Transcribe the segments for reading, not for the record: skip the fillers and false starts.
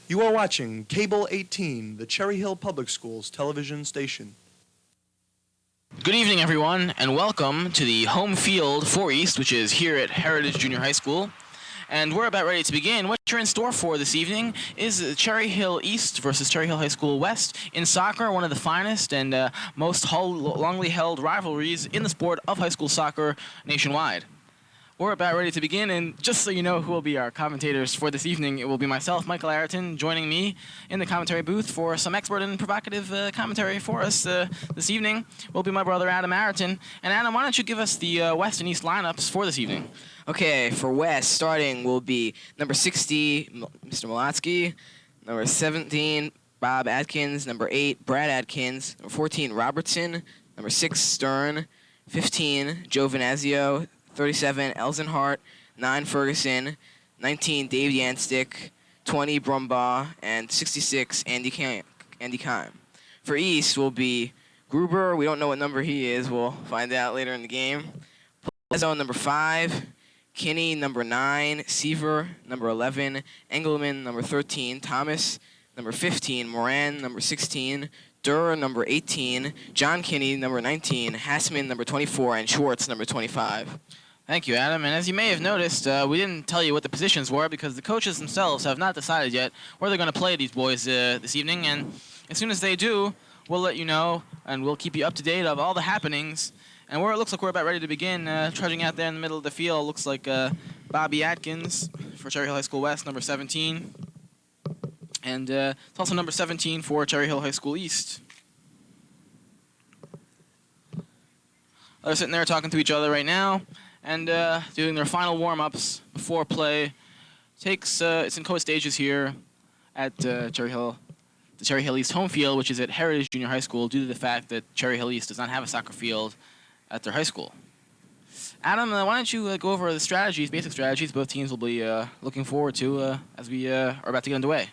You are watching Cable 18, the Cherry Hill Public Schools television station. Good evening, everyone, and welcome to the home field for East, which is here at Heritage Junior High School. And we're about ready to begin. What you're in store for this evening is Cherry Hill East versus Cherry Hill High School West in soccer, one of the finest and most longly held rivalries in the sport of high school soccer nationwide. We're about ready to begin, and just so you know who will be our commentators for this evening, it will be myself, Michael Ayrton, joining me in the commentary booth for some expert and provocative commentary for us this evening will be my brother Adam Ayrton. And Adam, why don't you give us the West and East lineups for this evening? Okay, for West, starting will be number 60, Mr. Molotsky, number 17, Bob Atkins, number 8, Brad Atkins, number 14, Robertson, number 6, Stern, 15, Joe Venazio, 37, Elzenhart, 9, Ferguson, 19, Dave Yanstick, 20, Brumbaugh, and 66, Andy Kime. For East will be Gruber. We don't know what number he is. We'll find out later in the game. Palazzo, number 5. Kinney, number 9. Seaver, number 11. Engelman, number 13. Thomas, number 15. Moran, number 16. Durr, number 18. John Kinney, number 19. Hassman, number 24. And Schwartz, number 25. Thank you, Adam. And as you may have noticed, we didn't tell you what the positions were because the coaches themselves have not decided yet where they're going to play these boys this evening. And as soon as they do, we'll let you know, and we'll keep you up to date of all the happenings. And where it looks like we're about ready to begin, trudging out there in the middle of the field, looks like Bobby Atkins for Cherry Hill High School West, number 17. And it's also number 17 for Cherry Hill High School East. They're sitting there talking to each other right now and doing their final warm-ups before play. It's in co-stages here at Cherry Hill. The Cherry Hill East home field, which is at Heritage Junior High School, due to the fact that Cherry Hill East does not have a soccer field at their high school. Adam, why don't you go over the strategies, basic strategies both teams will be looking forward to as we are about to get underway.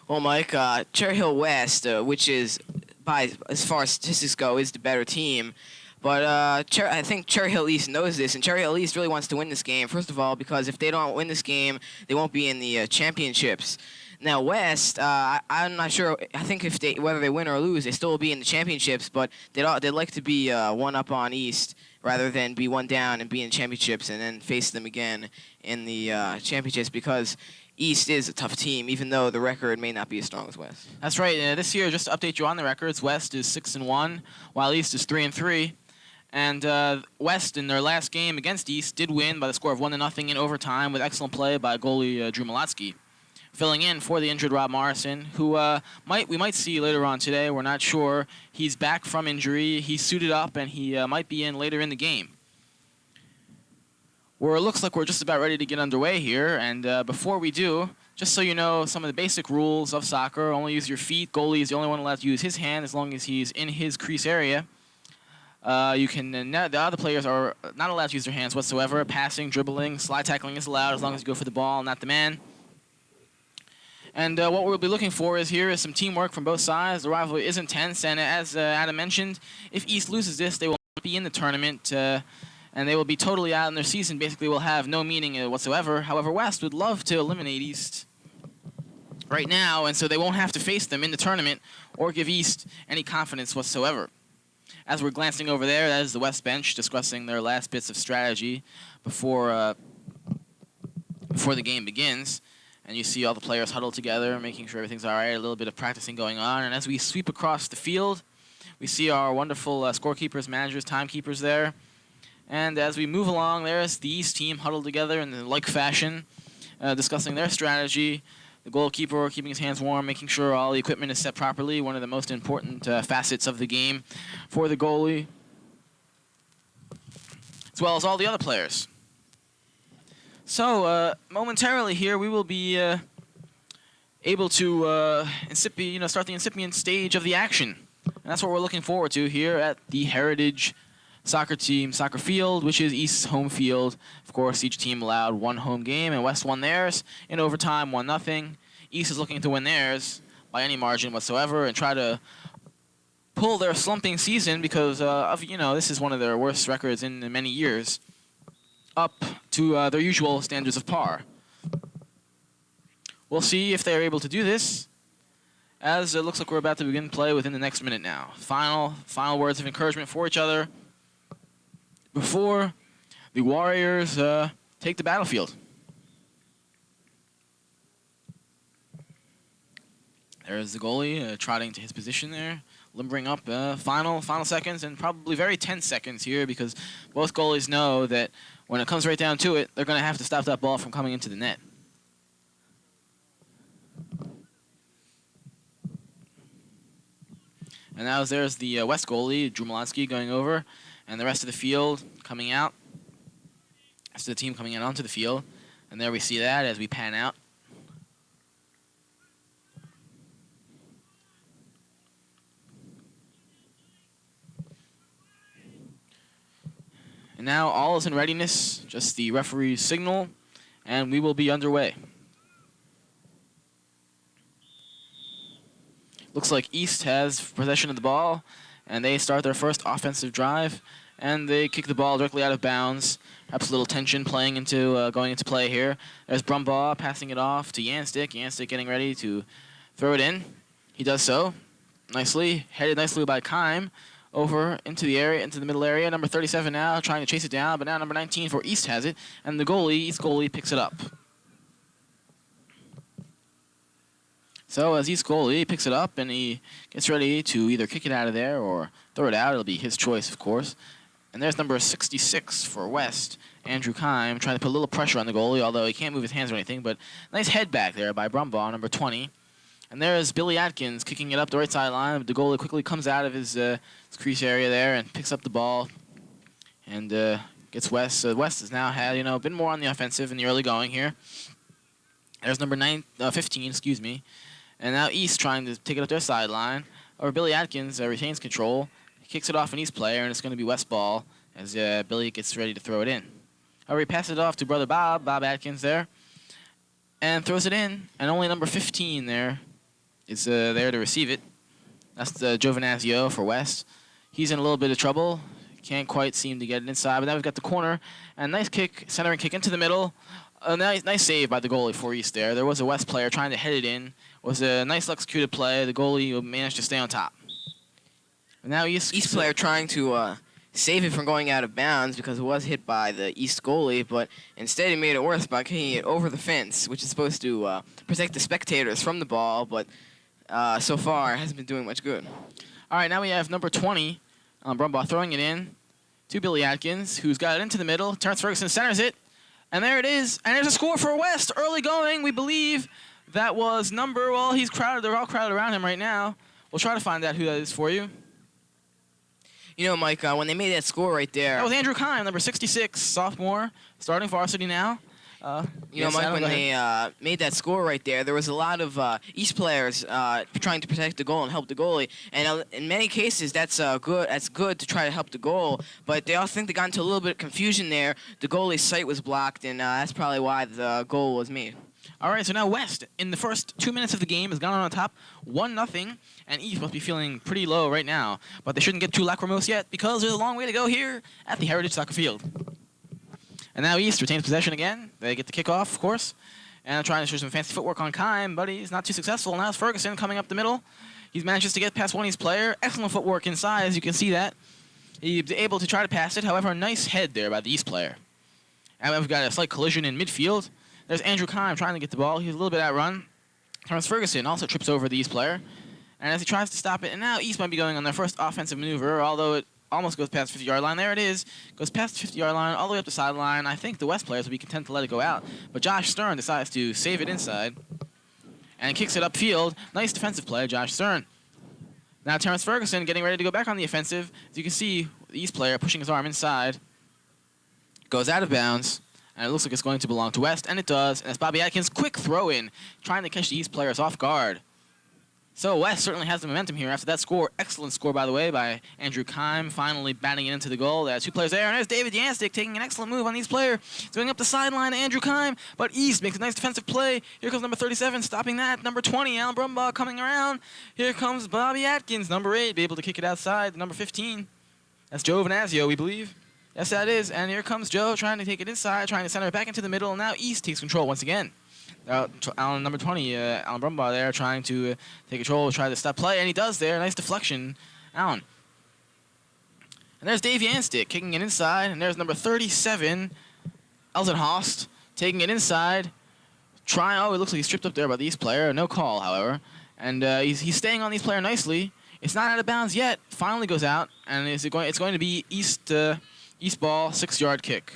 Well, Mike, Cherry Hill West, which is, as far as statistics go, is the better team. But I think Cherry Hill East knows this, and Cherry Hill East really wants to win this game, first of all, because if they don't win this game, they won't be in the championships. Now, West, I'm not sure. I think whether they win or lose, they still will be in the championships, but they'd like to be one up on East rather than be one down and be in championships and then face them again in the championships because East is a tough team, even though the record may not be as strong as West. That's right. This year, just to update you on the records, West is 6-1, while East is 3-3. And West, in their last game against East, did win by the score of 1-0 in overtime with excellent play by goalie Drew Molotsky. Filling in for the injured Rob Morrison, who we might see later on today. We're not sure. He's back from injury. He's suited up, and he might be in later in the game. Where it looks like we're just about ready to get underway here. And before we do, just so you know some of the basic rules of soccer, only use your feet. Goalie is the only one allowed to use his hand as long as he's in his crease area. The other players are not allowed to use their hands whatsoever. Passing, dribbling, slide tackling is allowed as long as you go for the ball, not the man. And what we'll be looking for is some teamwork from both sides. The rivalry is intense, and as Adam mentioned, if East loses this, they will not be in the tournament, and they will be totally out, and their season basically will have no meaning whatsoever. However, West would love to eliminate East right now, and so they won't have to face them in the tournament or give East any confidence whatsoever. As we're glancing over there, that is the West bench discussing their last bits of strategy before the game begins. And you see all the players huddled together, making sure everything's all right, a little bit of practicing going on. And as we sweep across the field, we see our wonderful scorekeepers, managers, timekeepers there. And as we move along, there's the East team huddled together in the like fashion, discussing their strategy. The goalkeeper keeping his hands warm, making sure all the equipment is set properly, one of the most important facets of the game for the goalie, as well as all the other players. So momentarily here, we will be able to start the incipient stage of the action. And that's what we're looking forward to here at the Heritage soccer field, which is East's home field. Of course, each team allowed one home game, and West won theirs in overtime, 1-0. East is looking to win theirs by any margin whatsoever and try to pull their slumping season because this is one of their worst records in many years, up to their usual standards of par. We'll see if they're able to do this, as it looks like we're about to begin play within the next minute now. Final words of encouragement for each other before the Warriors take the battlefield. There's the goalie trotting to his position there, limbering up. Final seconds, and probably very tense seconds here, because both goalies know that when it comes right down to it, they're going to have to stop that ball from coming into the net. And now there's the West goalie, Drew Molotsky, going over, and the rest of the field coming out. Rest of the team coming out onto the field. And there we see that as we pan out. And now all is in readiness, just the referee's signal, and we will be underway. Looks like East has possession of the ball, and they start their first offensive drive, and they kick the ball directly out of bounds. Perhaps a little tension going into play here. There's Brumbaugh passing it off to Yanstik. Yanstik getting ready to throw it in. He does so nicely, headed nicely by Keim over into the middle area. Number 37 now trying to chase it down, but now number 19 for East has it, and the East goalie picks it up. So as East goalie picks it up and he gets ready to either kick it out of there or throw it out, it'll be his choice, of course. And there's number 66 for West, Andrew Keim, trying to put a little pressure on the goalie, although he can't move his hands or anything, but nice head back there by Brumbaugh, number 20. And there's Billy Atkins kicking it up the right sideline. The goalie quickly comes out of his crease area there and picks up the ball and gets West. West has now had a bit more on the offensive in the early going here. There's number 15, excuse me. And now East trying to take it up their sideline. Or Billy Atkins retains control. He kicks it off an East player, and it's going to be West ball as Billy gets ready to throw it in. However, he passes it off to brother Bob Atkins there, and throws it in. And only number 15 there is there to receive it. That's the Giovinazzo for West. He's in a little bit of trouble. Can't quite seem to get it inside. But now we've got the corner. And nice kick, centering kick into the middle. Nice save by the goalie for East there. There was a West player trying to head it in. It was a nice executed play. The goalie managed to stay on top. And now East player trying to save it from going out of bounds because it was hit by the East goalie, but instead he made it worse by kicking it over the fence, which is supposed to protect the spectators from the ball, but so far hasn't been doing much good. All right, now we have number 20, Brumbaugh, throwing it in to Billy Atkins, who's got it into the middle. Terrence Ferguson centers it, and there it is. And there's a score for West. Early going, we believe that was he's crowded. They're all crowded around him right now. We'll try to find out who that is for you. Mike, when they made that score right there... That was Andrew Keim, number 66, sophomore, starting varsity now. Mike, when they made that score right there was a lot of East players trying to protect the goal and help the goalie. And in many cases, that's good to try to help the goal. But they also think they got into a little bit of confusion there. The goalie's sight was blocked, and that's probably why the goal was made. All right, so now West, in the first 2 minutes of the game, has gone on top 1-0, and East must be feeling pretty low right now. But they shouldn't get too lachrymose yet, because there's a long way to go here at the Heritage Soccer Field. And now East retains possession again. They get the kickoff, of course, and trying to show some fancy footwork on Keim, but he's not too successful. Now it's Ferguson coming up the middle. He manages to get past one East player. Excellent footwork inside, as you can see that. He's able to try to pass it. However, a nice head there by the East player. And we've got a slight collision in midfield. There's Andrew Keim trying to get the ball. He's a little bit outrun. Terrence Ferguson also trips over the East player. And as he tries to stop it, and now East might be going on their first offensive maneuver, although it almost goes past the 50-yard line. There it is. Goes past the 50-yard line, all the way up the sideline. I think the West players will be content to let it go out. But Josh Stern decides to save it inside and kicks it upfield. Nice defensive play, Josh Stern. Now Terrence Ferguson getting ready to go back on the offensive. As you can see, the East player pushing his arm inside. Goes out of bounds. And it looks like it's going to belong to West, and it does. And it's Bobby Atkins' quick throw-in, trying to catch the East players off guard. So West certainly has the momentum here after that score. Excellent score, by the way, by Andrew Keim, finally batting it into the goal. There are two players there, and there's David Yanstik taking an excellent move on the East player. He's going up the sideline to Andrew Keim, but East makes a nice defensive play. Here comes number 37, stopping that. Number 20, Alan Brumbaugh coming around. Here comes Bobby Atkins, number 8, be able to kick it outside. Number 15, that's Giovinazzo, we believe. Yes, that is. And here comes Joe trying to take it inside, trying to center it back into the middle. And now East takes control once again. Alan number 20, Alan Brumbaugh there trying to take control, try to stop play, and he does there. Nice deflection, Alan. And there's Dave Yanstick kicking it inside, and there's number 37, Elton Host, taking it inside. Oh, it looks like he's tripped up there by the East player. No call, however. And he's staying on the East player nicely. It's not out of bounds yet. Finally goes out, and it's going to be East ball, 6-yard kick.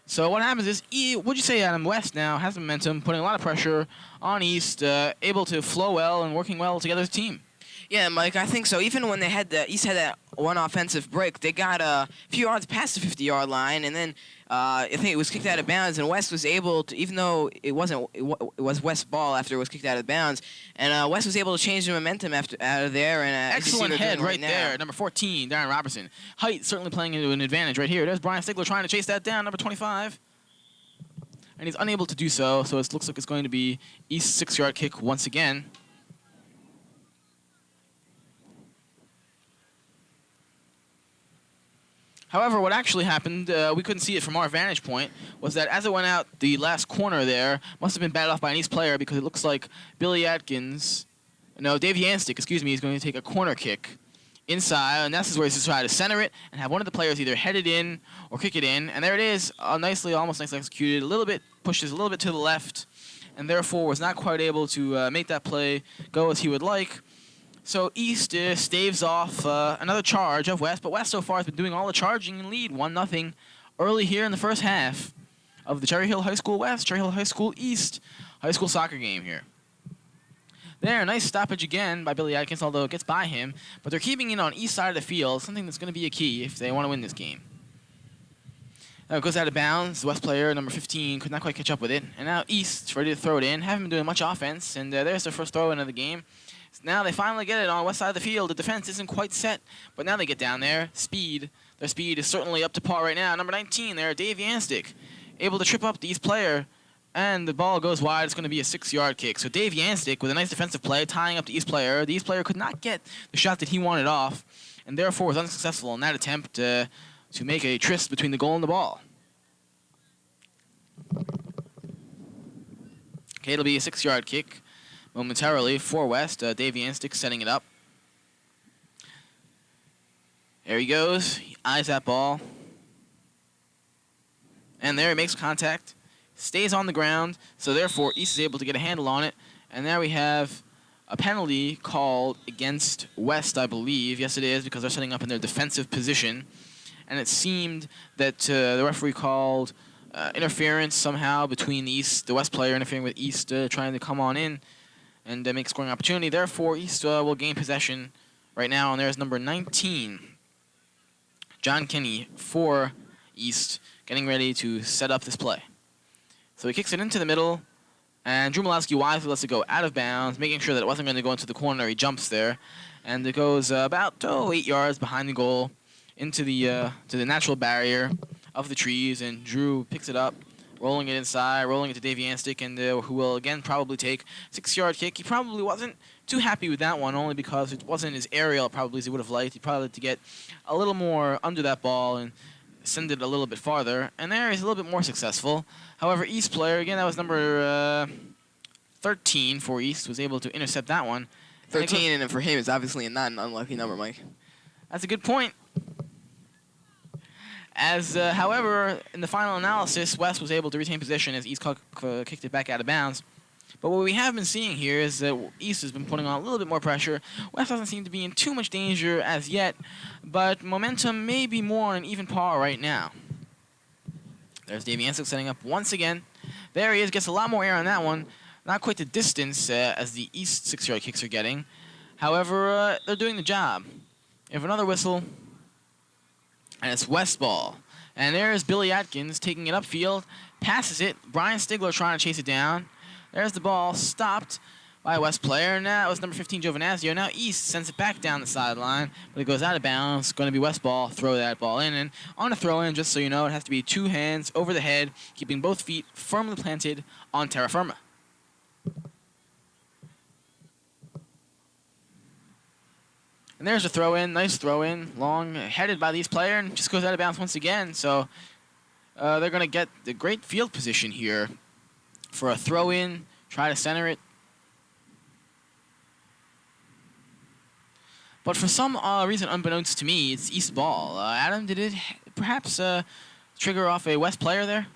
So what happens is, what'd you say, Adam? West now has momentum, putting a lot of pressure on East, able to flow well and working well together as a team. Yeah, Mike, I think so. Even when East had that one offensive break, they got a few yards past the 50-yard line, and then I think it was kicked out of bounds, and West was able to, even though it was West ball after it was kicked out of bounds, and West was able to change the momentum out of there. And excellent head right there, number 14, Darren Robertson. Height certainly playing into an advantage right here. There's Brian Stigler trying to chase that down, number 25. And he's unable to do so, so it looks like it's going to be East 6-yard kick once again. However, what actually happened, we couldn't see it from our vantage point, was that as it went out, the last corner there must have been batted off by an East player because it looks like Dave Yanstick, is going to take a corner kick inside, and this is where he's trying to center it and have one of the players either head it in or kick it in, and there it is, almost nicely executed, pushes a little bit to the left, and therefore was not quite able to make that play go as he would like. So East staves off another charge of West, but West so far has been doing all the charging and lead 1-0 early here in the first half of the Cherry Hill High School West, Cherry Hill High School East high school soccer game here. There, nice stoppage again by Billy Atkins, although it gets by him, but they're keeping it on East side of the field, something that's going to be a key if they want to win this game. Now it goes out of bounds. The West player, number 15, could not quite catch up with it, and now East's ready to throw it in. Haven't been doing much offense, and there's their first throw in of the game. Now they finally get it on west side of the field. The defense isn't quite set, but now they get down there. Their speed is certainly up to par right now. Number 19 there, Dave Yanstick, able to trip up the East player, and the ball goes wide. It's going to be a 6-yard kick. So Dave Yanstick with a nice defensive play, tying up the East player. The East player could not get the shot that he wanted off, and therefore was unsuccessful in that attempt to make a tryst between the goal and the ball. Okay, it'll be a 6-yard kick. Momentarily for West, Dave Yanstick setting it up. There he goes. He eyes that ball. And there he makes contact. Stays on the ground. So therefore, East is able to get a handle on it. And there we have a penalty called against West, I believe. Yes, it is, because they're setting up in their defensive position. And it seemed that the referee called interference somehow between the West player interfering with East, trying to come on in and make a scoring opportunity. Therefore, East will gain possession right now, and there's number 19, John Kinney, for East, getting ready to set up this play. So he kicks it into the middle, and Drew Malowski wisely lets it go out of bounds, making sure that it wasn't going to go into the corner. He jumps there, and it goes about 8 yards behind the goal into the to the natural barrier of the trees, and Drew picks it up, rolling it inside, rolling it to Dave Yanstick, and who will again probably take 6-yard kick. He probably wasn't too happy with that one, only because it wasn't as aerial probably as he would have liked. He probably had to get a little more under that ball and send it a little bit farther, and there he's a little bit more successful. However, East player, again, that was number 13 for East, was able to intercept that one. 13, and for him, is obviously not an unlucky number, Mike. That's a good point. However, in the final analysis, West was able to retain possession as East kicked it back out of bounds. But what we have been seeing here is that East has been putting on a little bit more pressure. West doesn't seem to be in too much danger as yet, but momentum may be more on an even par right now. There's Dave Yanstick setting up once again. There he is, gets a lot more air on that one. Not quite the distance as the East 6-yard kicks are getting. However, they're doing the job. We have another whistle, and it's West ball. And there's Billy Atkins taking it upfield, passes it. Brian Stigler trying to chase it down. There's the ball, stopped by a West player. Now it was number 15, Giovanazio. Now East sends it back down the sideline, but it goes out of bounds. It's going to be West ball. Throw that ball in. And on a throw-in, just so you know, it has to be 2 hands over the head, keeping both feet firmly planted on terra firma. And there's a throw-in, nice throw-in, long, headed by the East player, and just goes out of bounds once again. So they're going to get the great field position here for a throw-in. Try to center it. But for some reason unbeknownst to me, it's East ball. Adam, did it perhaps trigger off a West player there?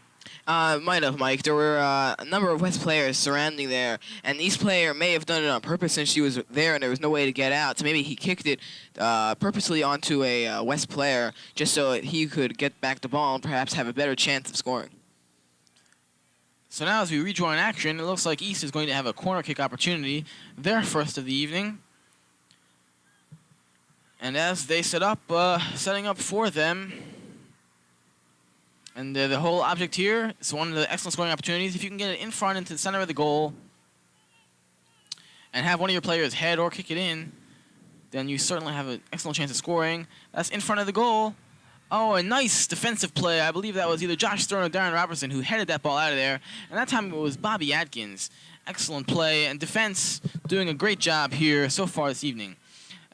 Might have, Mike. There were a number of West players surrounding there, and the East player may have done it on purpose since she was there and there was no way to get out. So maybe he kicked it purposely onto a West player just so that he could get back the ball and perhaps have a better chance of scoring. So now as we rejoin action, it looks like East is going to have a corner kick opportunity, their first of the evening. And as they setting up for them, and the whole object here is one of the excellent scoring opportunities. If you can get it in front into the center of the goal and have one of your players head or kick it in, then you certainly have an excellent chance of scoring. That's in front of the goal. Oh, a nice defensive play. I believe that was either Josh Stern or Darren Robertson who headed that ball out of there. And that time it was Bobby Atkins. Excellent play and defense doing a great job here so far this evening.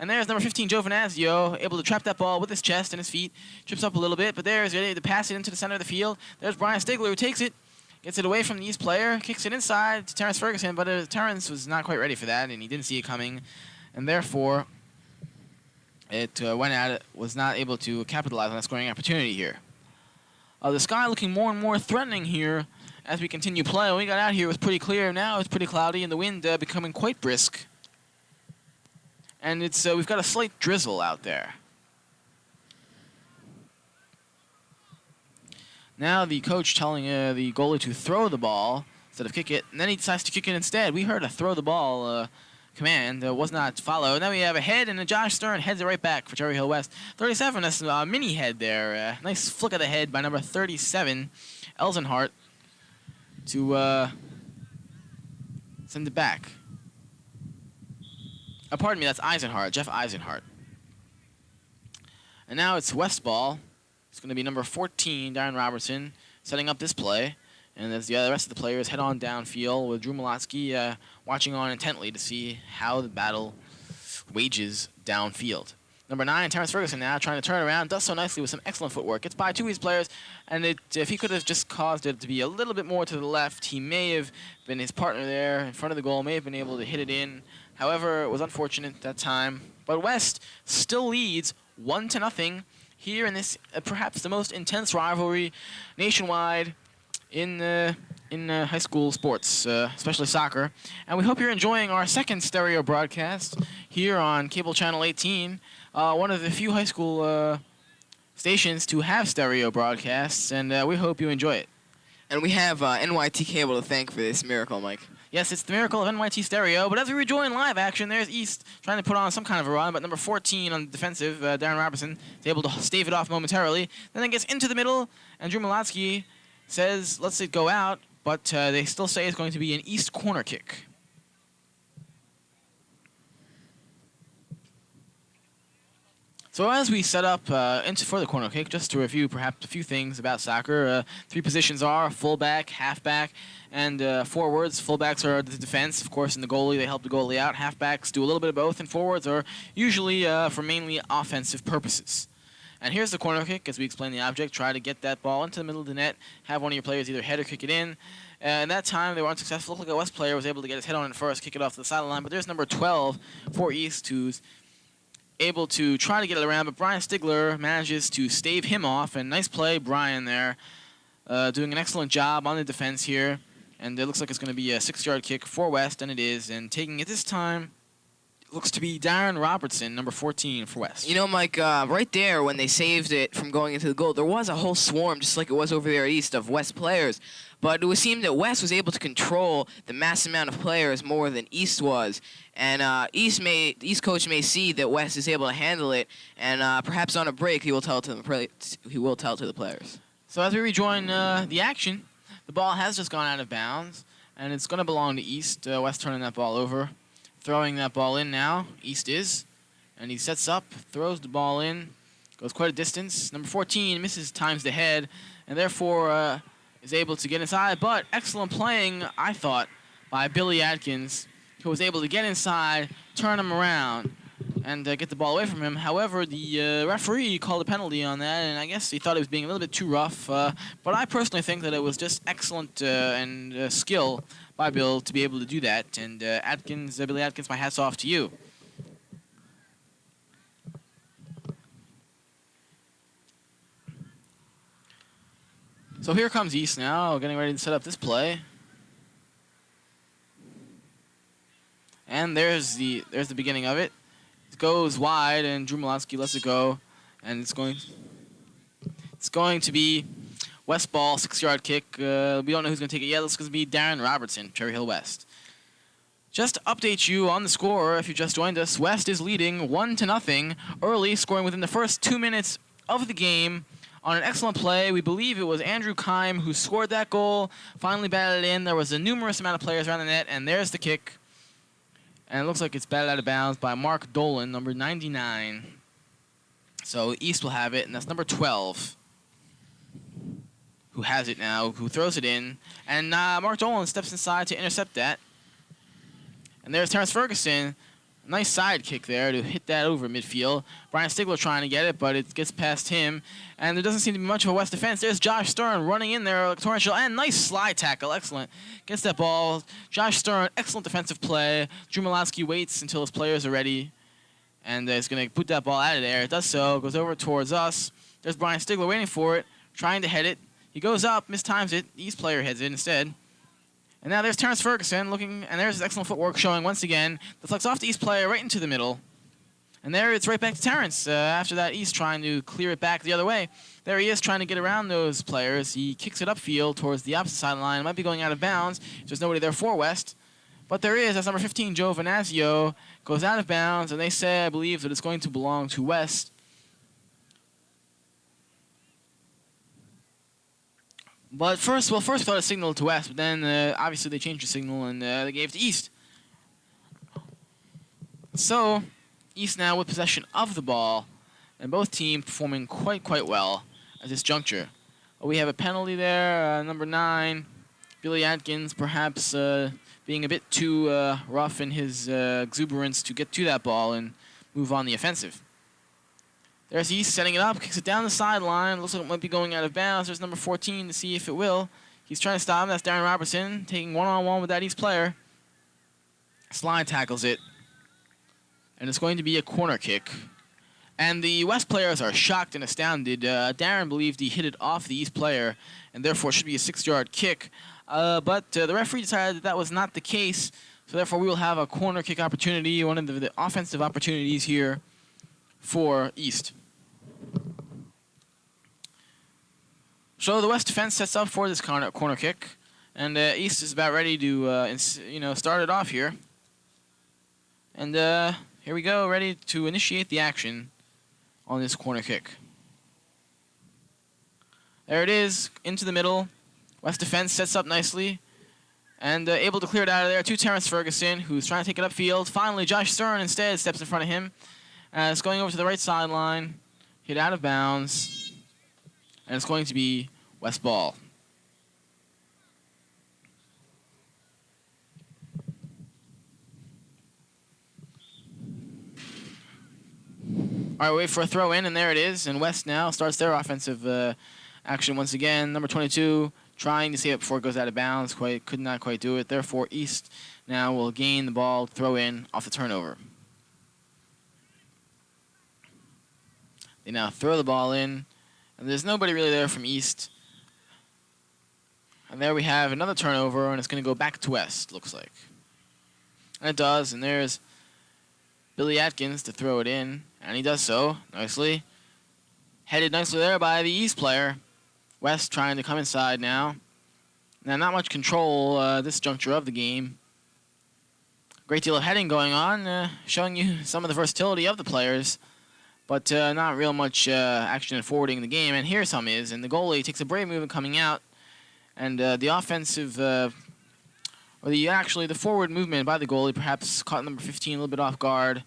And there's number 15, Joe Venazio, able to trap that ball with his chest and his feet. Trips up a little bit, but there's ready to pass it into the center of the field. There's Brian Stigler who takes it, gets it away from the East player, kicks it inside to Terrence Ferguson, but Terrence was not quite ready for that, and he didn't see it coming. And therefore, it was not able to capitalize on that scoring opportunity here. The sky looking more and more threatening here as we continue play. When we got out here, it was pretty clear. Now it's pretty cloudy, and the wind becoming quite brisk. And it's we've got a slight drizzle out there. Now the coach telling the goalie to throw the ball instead of kick it, and then he decides to kick it instead. We heard a throw the ball command was not followed. Now we have a head, and Josh Stern heads it right back for Cherry Hill West. 37, that's a mini head there. Nice flick of the head by number 37, Elzenhart, to send it back. Pardon me, that's Eisenhart, Jeff Eisenhart. And now it's West ball. It's going to be number 14, Darren Robertson, setting up this play. And as the rest of the players head on downfield with Drew Molotsky watching on intently to see how the battle wages downfield. Number 9, Terrence Ferguson now trying to turn around, does so nicely with some excellent footwork. Gets by two of these players, and if he could have just caused it to be a little bit more to the left, he may have been his partner there in front of the goal, may have been able to hit it in. However, it was unfortunate that time. But West still leads 1-0 here in this perhaps the most intense rivalry nationwide in high school sports, especially soccer. And we hope you're enjoying our second stereo broadcast here on cable channel 18, one of the few high school stations to have stereo broadcasts, and we hope you enjoy it. And we have NYT Cable to thank for this miracle, Mike. Yes, it's the miracle of NYT Stereo, but as we rejoin live action, there's East trying to put on some kind of a run, but number 14 on defensive, Darren Robertson, is able to stave it off momentarily. Then it gets into the middle, and Drew Molotsky says, let's it go out, but they still say it's going to be an East corner kick. So as we set up for the corner kick, just to review perhaps a few things about soccer, 3 positions are fullback, halfback, and forwards. Fullbacks are the defense, of course, and the goalie. They help the goalie out. Halfbacks do a little bit of both, and forwards are usually for mainly offensive purposes. And here's the corner kick, as we explain the object. Try to get that ball into the middle of the net, have one of your players either head or kick it in. And that time, they were unsuccessful. Looked like a West player was able to get his head on it first, kick it off to the sideline. But there's number 12 for East, who's able to try to get it around, but Brian Stigler manages to stave him off. And nice play, Brian, there, doing an excellent job on the defense here. And it looks like it's going to be a 6-yard kick for West, and it is. And taking it this time, it looks to be Darren Robertson, number 14 for West. You know, Mike, right there when they saved it from going into the goal, there was a whole swarm, just like it was over there East, of West players. But it would seem that West was able to control the mass amount of players more than East was. And East coach may see that West is able to handle it, and perhaps on a break he will tell it to the players. So as we rejoin the action, the ball has just gone out of bounds, and it's going to belong to East. West turning that ball over, throwing that ball in now. East is, and he sets up, throws the ball in, goes quite a distance. Number 14 misses times the head, and therefore is able to get inside. But excellent playing, I thought, by Billy Atkins, who was able to get inside, turn him around, and get the ball away from him. However, the referee called a penalty on that, and I guess he thought he was being a little bit too rough. But I personally think that it was just excellent and skill by Bill to be able to do that. And Billy Atkins, my hat's off to you. So here comes East now, getting ready to set up this play. And there's the beginning of it. It goes wide, and Drew Malonsky lets it go, and it's going to be West ball, 6-yard kick. We don't know who's going to take it yet. It's going to be Darren Robertson, Cherry Hill West. Just to update you on the score, if you just joined us, West is leading 1-0 early, scoring within the first 2 minutes of the game on an excellent play. We believe it was Andrew Kime who scored that goal, finally batted it in. There was a numerous amount of players around the net, and there's the kick. And it looks like it's batted out of bounds by Mark Dolan, number 99. So East will have it, and that's number 12 who has it now, who throws it in. And Mark Dolan steps inside to intercept that. And there's Terrence Ferguson. Nice side kick there to hit that over midfield. Brian Stigler trying to get it, but it gets past him. And there doesn't seem to be much of a West defense. There's Josh Stern running in there, torrential, and nice slide tackle. Excellent. Gets that ball. Josh Stern, excellent defensive play. Drew Malonsky waits until his players are ready. And is going to put that ball out of there. It does so. Goes over towards us. There's Brian Stigler waiting for it, trying to head it. He goes up, mistimes it. East player heads it instead. And now there's Terrence Ferguson looking, and there's his excellent footwork showing once again. Deflects off the East player right into the middle. And there it's right back to Terrence after that East trying to clear it back the other way. There he is trying to get around those players. He kicks it upfield towards the opposite sideline. It might be going out of bounds. There's nobody there for West. But there is. That's number 15, Joe Venazio. Goes out of bounds, and they say, I believe, that it's going to belong to West. But first we thought it signaled to West, but then obviously they changed the signal and they gave it to East. So, East now with possession of the ball, and both teams performing quite well at this juncture. We have a penalty there, number 9, Billy Atkins, perhaps being a bit too rough in his exuberance to get to that ball and move on the offensive. There's East setting it up, kicks it down the sideline. Looks like it might be going out of bounds. There's number 14 to see if it will. He's trying to stop him. That's Darren Robertson taking one-on-one with that East player. Slide tackles it. And it's going to be a corner kick. And the West players are shocked and astounded. Darren believed he hit it off the East player, and therefore it should be a 6-yard kick. But the referee decided that that was not the case, so therefore we will have a corner kick opportunity, one of the offensive opportunities here for East. So the West defense sets up for this corner kick, and East is about ready to start it off here. And here we go, ready to initiate the action on this corner kick. There it is, into the middle. West defense sets up nicely, and able to clear it out of there to Terrence Ferguson, who's trying to take it upfield. Finally, Josh Stern instead steps in front of him. It's going over to the right sideline, hit out of bounds, and it's going to be West ball. All right, wait for a throw in, and there it is. And West now starts their offensive action once again. Number 22 trying to save it before it goes out of bounds. Could not quite do it. Therefore, East now will gain the ball, throw in off the turnover. They now throw the ball in, and there's nobody really there from East. And there we have another turnover, and it's going to go back to West, looks like. And it does, and there's Billy Atkins to throw it in, and he does so nicely. Headed nicely there by the East player. West trying to come inside now. Now, not much control this juncture of the game. Great deal of heading going on, showing you some of the versatility of the players. But not real much action and forwarding in the game. And here some is. And the goalie takes a brave move in coming out. And the offensive, the forward movement by the goalie perhaps caught number 15 a little bit off guard.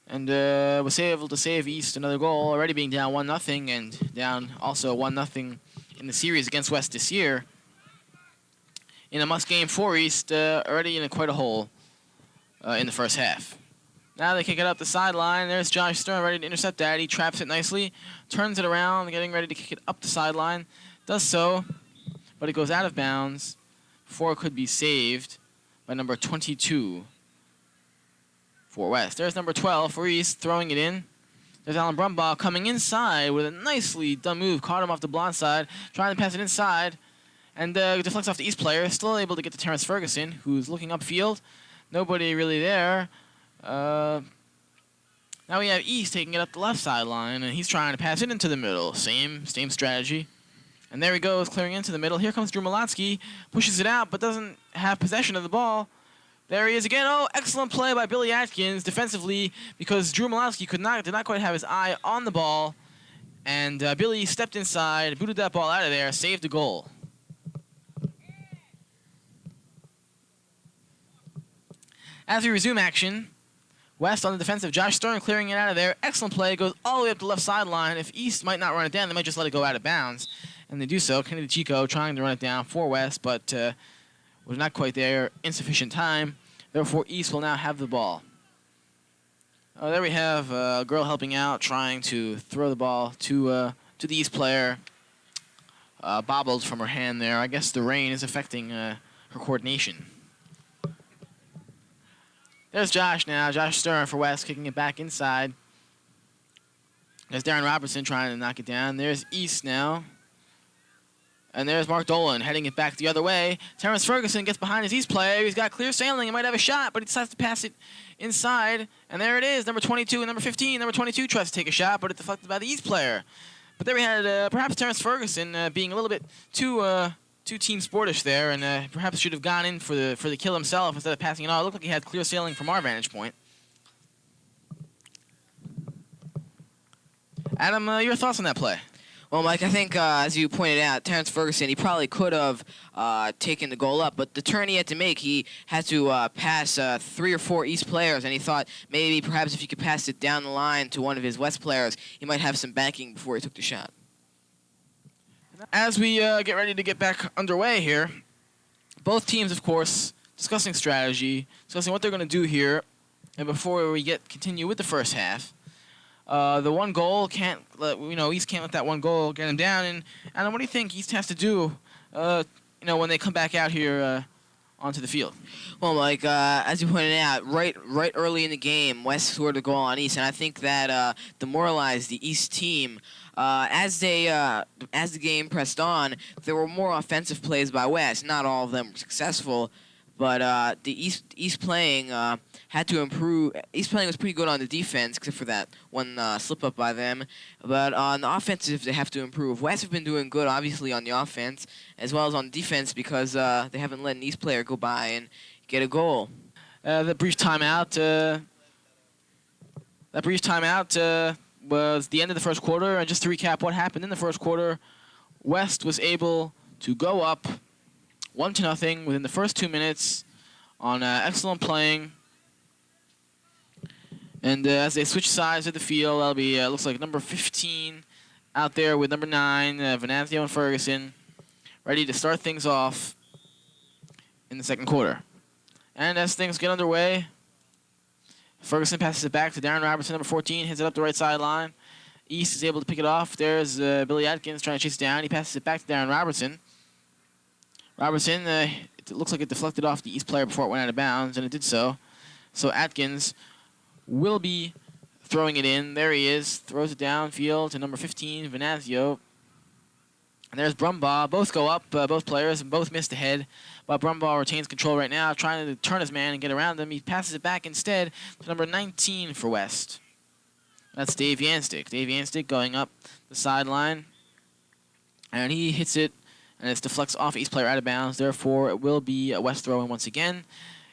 And was able to save East another goal, already being down 1-0 and down also 1-0 in the series against West this year. In a must game for East, already in quite a hole in the first half. Now they kick it up the sideline. There's Josh Stern ready to intercept that. He traps it nicely, turns it around, getting ready to kick it up the sideline. Does so, but it goes out of bounds before it could be saved by number 22 for West. There's number 12 for East, throwing it in. There's Alan Brumbaugh coming inside with a nicely done move. Caught him off the blind side, trying to pass it inside. And deflects off the East player. Still able to get to Terrence Ferguson, who's looking upfield. Nobody really there. Now we have East taking it up the left sideline, and he's trying to pass it into the middle. Same strategy. And there he goes, clearing into the middle. Here comes Drew Malotsky, pushes it out, but doesn't have possession of the ball. There he is again. Oh, excellent play by Billy Atkins defensively, because Drew Malotsky did not quite have his eye on the ball. And Billy stepped inside, booted that ball out of there, saved the goal. As we resume action, West on the defensive. Josh Stern clearing it out of there. Excellent play. Goes all the way up the left sideline. If East might not run it down, they might just let it go out of bounds. And they do so. Kennedy Chico trying to run it down for West, but was not quite there. Insufficient time. Therefore, East will now have the ball. There we have a girl helping out, trying to throw the ball to the East player. Bobbled from her hand there. I guess the rain is affecting her coordination. There's Josh now. Josh Stern for West, kicking it back inside. There's Darren Robertson trying to knock it down. There's East now. And there's Mark Dolan heading it back the other way. Terrence Ferguson gets behind his East player. He's got clear sailing. He might have a shot, but he decides to pass it inside. And there it is, number 22 and number 15. Number 22 tries to take a shot, but it's deflected by the East player. But there we had perhaps Terrence Ferguson being a little bit too team sportish there, and perhaps should have gone in for the kill himself instead of passing it on. It looked like he had clear sailing from our vantage point. Adam, your thoughts on that play? Well, Mike, I think, as you pointed out, Terrence Ferguson, he probably could have taken the goal up, but the turn he had to make, he had to pass 3 or 4 East players, and he thought maybe perhaps if he could pass it down the line to one of his West players, he might have some banking before he took the shot. As we get ready to get back underway here, both teams, of course, discussing strategy, discussing what they're going to do here, and before we continue with the first half. The one goal East can't let that one goal get him down. And Adam, what do you think East has to do, when they come back out here onto the field? Well, Mike, as you pointed out, right early in the game, West scored a goal on East, and I think that demoralized the East team. As the game pressed on, there were more offensive plays by West. Not all of them were successful, but the East playing had to improve. East playing was pretty good on the defense, except for that one slip up by them. But on the offensive, they have to improve. West have been doing good, obviously, on the offense as well as on defense, because they haven't let an East player go by and get a goal. That brief timeout was the end of the first quarter. And just to recap what happened in the first quarter, West was able to go up 1-0 within the first 2 minutes on excellent playing. And as they switch sides of the field, that'll be looks like number 15 out there with number 9, Venanzio and Ferguson, ready to start things off in the second quarter. And as things get underway, Ferguson passes it back to Darren Robertson, number 14, hits it up the right sideline. East is able to pick it off. There's Billy Atkins trying to chase it down. He passes it back to Darren Robertson. Robertson, it looks like it deflected off the East player before it went out of bounds, and it did so. So Atkins will be throwing it in. There he is. Throws it downfield to number 15, Venanzio. And there's Brumbaugh. Both go up, both players, and both missed ahead. But Brumbaugh retains control right now, trying to turn his man and get around him. He passes it back instead to number 19 for West. That's Dave Yanstik. Dave Yanstik going up the sideline. And he hits it, and it deflects off East player out of bounds. Therefore, it will be a West throw-in once again.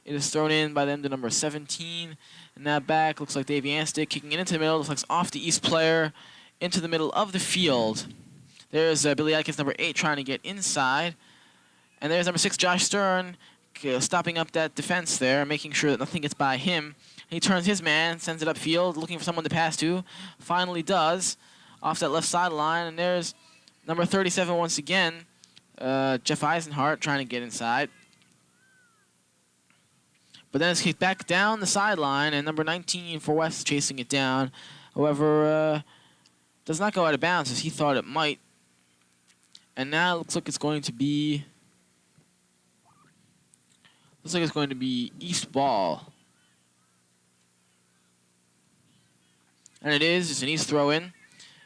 It is thrown in by them to number 17. And now back, looks like Dave Yanstik kicking it into the middle. Deflects off the East player into the middle of the field. There's Billy Atkins, number 8, trying to get inside. And there's number 6, Josh Stern, stopping up that defense there, making sure that nothing gets by him. He turns his man, sends it upfield, looking for someone to pass to. Finally does, off that left sideline. And there's number 37 once again, Jeff Eisenhart, trying to get inside. But then it's kicked back down the sideline, and number 19 for West chasing it down. However, does not go out of bounds as he thought it might. And now it looks like it's going to be East ball. And it is. It's an East throw-in.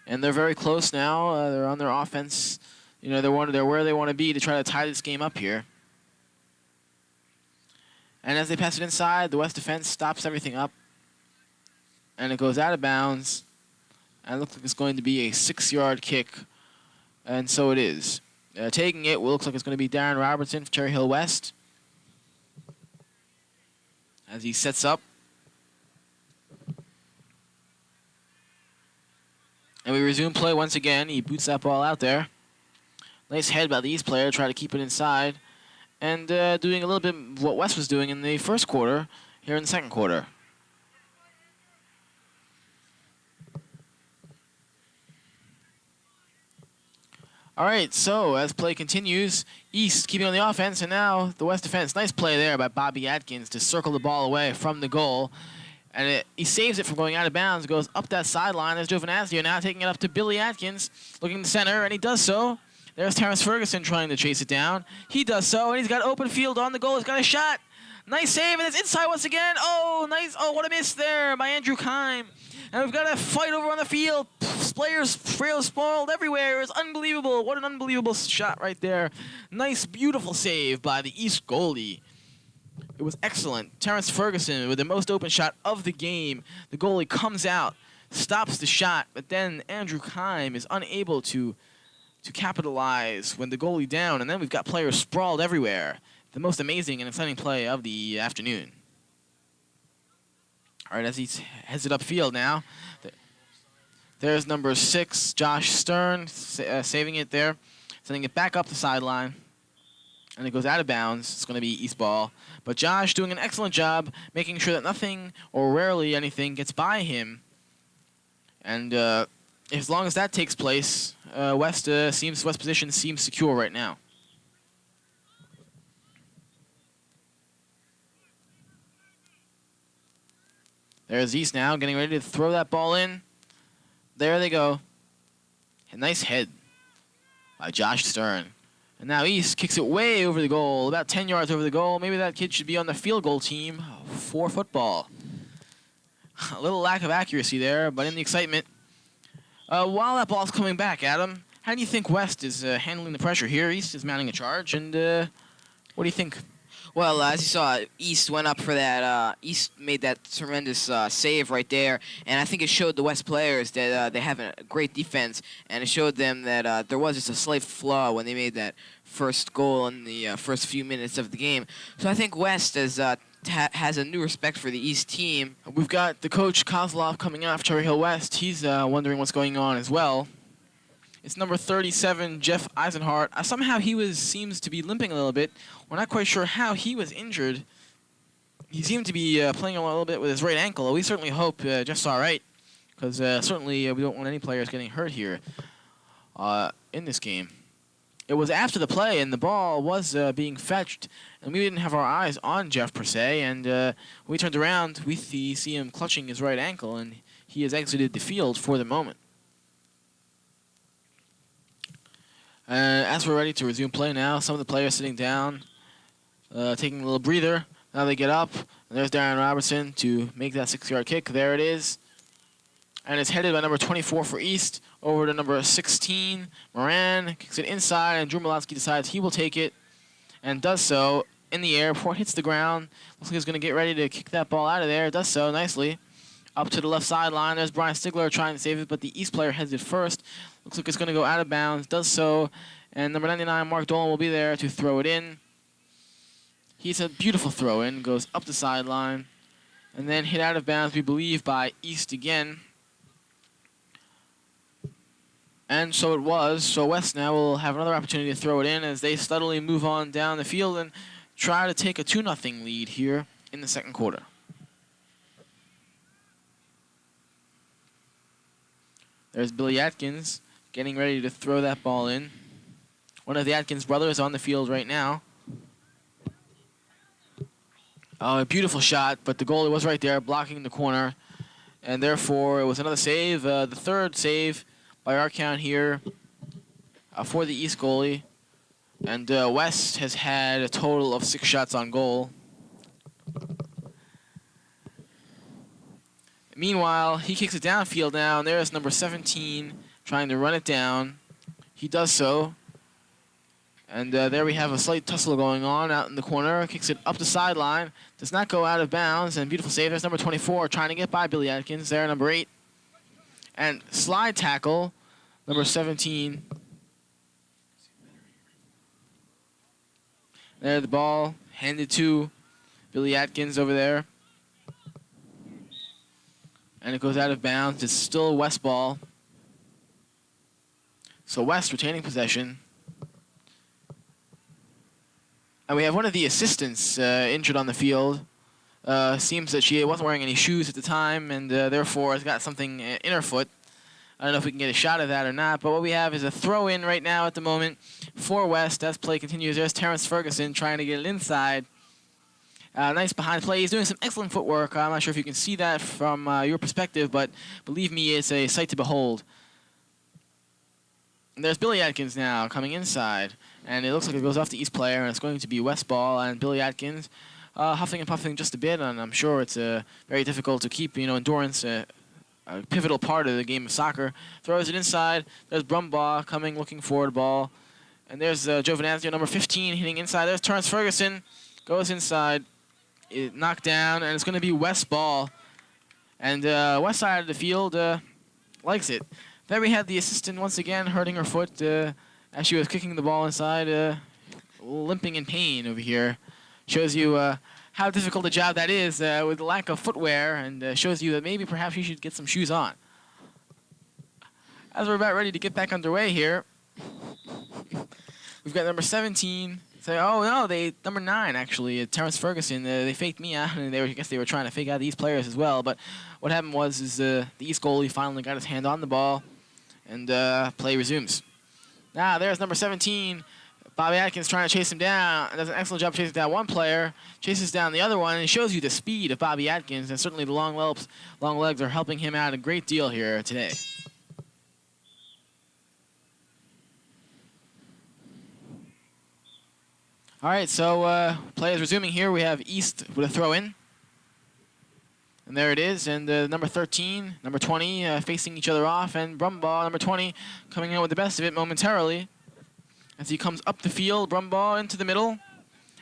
And they're very close now. They're on their offense. You know, they're where they want to be to try to tie this game up here. And as they pass it inside, the West defense stops everything up. And it goes out of bounds. And it looks like it's going to be a 6-yard kick. And so it is. Taking it, looks like it's going to be Darren Robertson for Cherry Hill West. As he sets up. And we resume play once again. He boots that ball out there. Nice head by the East player, try to keep it inside. And doing a little bit of what West was doing in the first quarter, here in the second quarter. All right, so as play continues, East keeping on the offense, and now the West defense. Nice play there by Bobby Atkins to circle the ball away from the goal. And he saves it from going out of bounds, goes up that sideline. There's Giovinazzo now taking it up to Billy Atkins, looking to center, and he does so. There's Terrence Ferguson trying to chase it down. He does so, and he's got open field on the goal. He's got a shot. Nice save, and it's inside once again. Oh, nice. Oh, what a miss there by Andrew Kime. And we've got a fight over on the field. Players spoiled everywhere. It's unbelievable. What an unbelievable shot right there. Nice, beautiful save by the East goalie. It was excellent. Terrence Ferguson with the most open shot of the game. The goalie comes out, stops the shot, but then Andrew Kime is unable to capitalize when the goalie down, and then we've got players sprawled everywhere. The most amazing and exciting play of the afternoon. All right, as he heads it upfield now. There's number 6, Josh Stern, saving it there, sending it back up the sideline. And it goes out of bounds. It's going to be East ball. But Josh doing an excellent job making sure that nothing or rarely anything gets by him. And as long as that takes place, West position seems secure right now. There's East now getting ready to throw that ball in. There they go. A nice head by Josh Stern. And now East kicks it way over the goal, about 10 yards over the goal. Maybe that kid should be on the field goal team for football. A little lack of accuracy there, but in the excitement. While that ball's coming back, Adam, how do you think West is handling the pressure here? East is mounting a charge, and what do you think? Well, as you saw, East went up for that. East made that tremendous save right there, and I think it showed the West players that they have a great defense, and it showed them that there was just a slight flaw when they made that first goal in the first few minutes of the game. So I think West has a new respect for the East team. We've got the coach Kozlov coming out for Cherry Hill West. He's wondering what's going on as well. It's number 37, Jeff Eisenhart. Somehow he seems to be limping a little bit. We're not quite sure how he was injured. He seemed to be playing a little bit with his right ankle. We certainly hope Jeff's all right, because certainly we don't want any players getting hurt here in this game. It was after the play, and the ball was being fetched, and we didn't have our eyes on Jeff per se. And when we turned around, we see him clutching his right ankle, and he has exited the field for the moment. As we're ready to resume play now, some of the players sitting down, taking a little breather. Now they get up, and there's Darren Robertson to make that 6-yard kick. There it is. And it's headed by number 24 for East over to number 16. Moran kicks it inside, and Drew Malowski decides he will take it and does so in the air before it hits the ground. Looks like he's going to get ready to kick that ball out of there. Does so nicely. Up to the left sideline. There's Brian Stigler trying to save it, but the East player heads it first. Looks like it's going to go out of bounds. Does so. And number 99, Mark Dolan, will be there to throw it in. He's a beautiful throw in. Goes up the sideline. And then hit out of bounds, we believe, by East again. And so it was. So West now will have another opportunity to throw it in as they steadily move on down the field and try to take a 2-0 lead here in the second quarter. There's Billy Atkins getting ready to throw that ball in. One of the Atkins brothers on the field right now. A beautiful shot, but the goalie was right there blocking the corner. And therefore, it was another save. The third save by our count here for the East goalie. And West has had a total of 6 shots on goal. Meanwhile, he kicks it downfield now, and there's number 17 trying to run it down. He does so. And there we have a slight tussle going on out in the corner. Kicks it up the sideline. Does not go out of bounds. And beautiful save. There's number 24 trying to get by Billy Atkins. There, number 8. And slide tackle, number 17. There, the ball handed to Billy Atkins over there. And it goes out of bounds. It's still West ball. So West retaining possession. And we have one of the assistants injured on the field. Seems that she wasn't wearing any shoes at the time and therefore has got something in her foot. I don't know if we can get a shot of that or not, but what we have is a throw-in right now at the moment for West as play continues. There's Terrence Ferguson trying to get it inside. Nice behind play. He's doing some excellent footwork. I'm not sure if you can see that from your perspective, but believe me, it's a sight to behold. And there's Billy Atkins now coming inside. And it looks like it goes off the East player, and it's going to be West ball. And Billy Atkins huffing and puffing just a bit, and I'm sure it's very difficult to keep, endurance a pivotal part of the game of soccer. Throws it inside. There's Brumbaugh coming, looking for the ball. And there's Joe Venanzio, number 15, hitting inside. There's Terrence Ferguson. Goes inside. Knocked down, and it's going to be West ball. And West side of the field likes it. There we had the assistant once again hurting her foot as she was kicking the ball inside, limping in pain over here. Shows you how difficult a job that is with the lack of footwear, and shows you that maybe perhaps you should get some shoes on. As we're about ready to get back underway here, we've got number 17. Oh no, number 9 actually, Terrence Ferguson. They faked me out, and I guess they were trying to fake out these players as well. But what happened was the East goalie finally got his hand on the ball, and play resumes. Now there's number 17. Bobby Atkins trying to chase him down. Does an excellent job chasing down one player, chases down the other one, and it shows you the speed of Bobby Atkins, and certainly the long legs are helping him out a great deal here today. All right, so play is resuming here. We have East with a throw-in. And there it is, and number 13, number 20 facing each other off, and Brumbaugh, number 20, coming out with the best of it momentarily. As he comes up the field, Brumbaugh into the middle.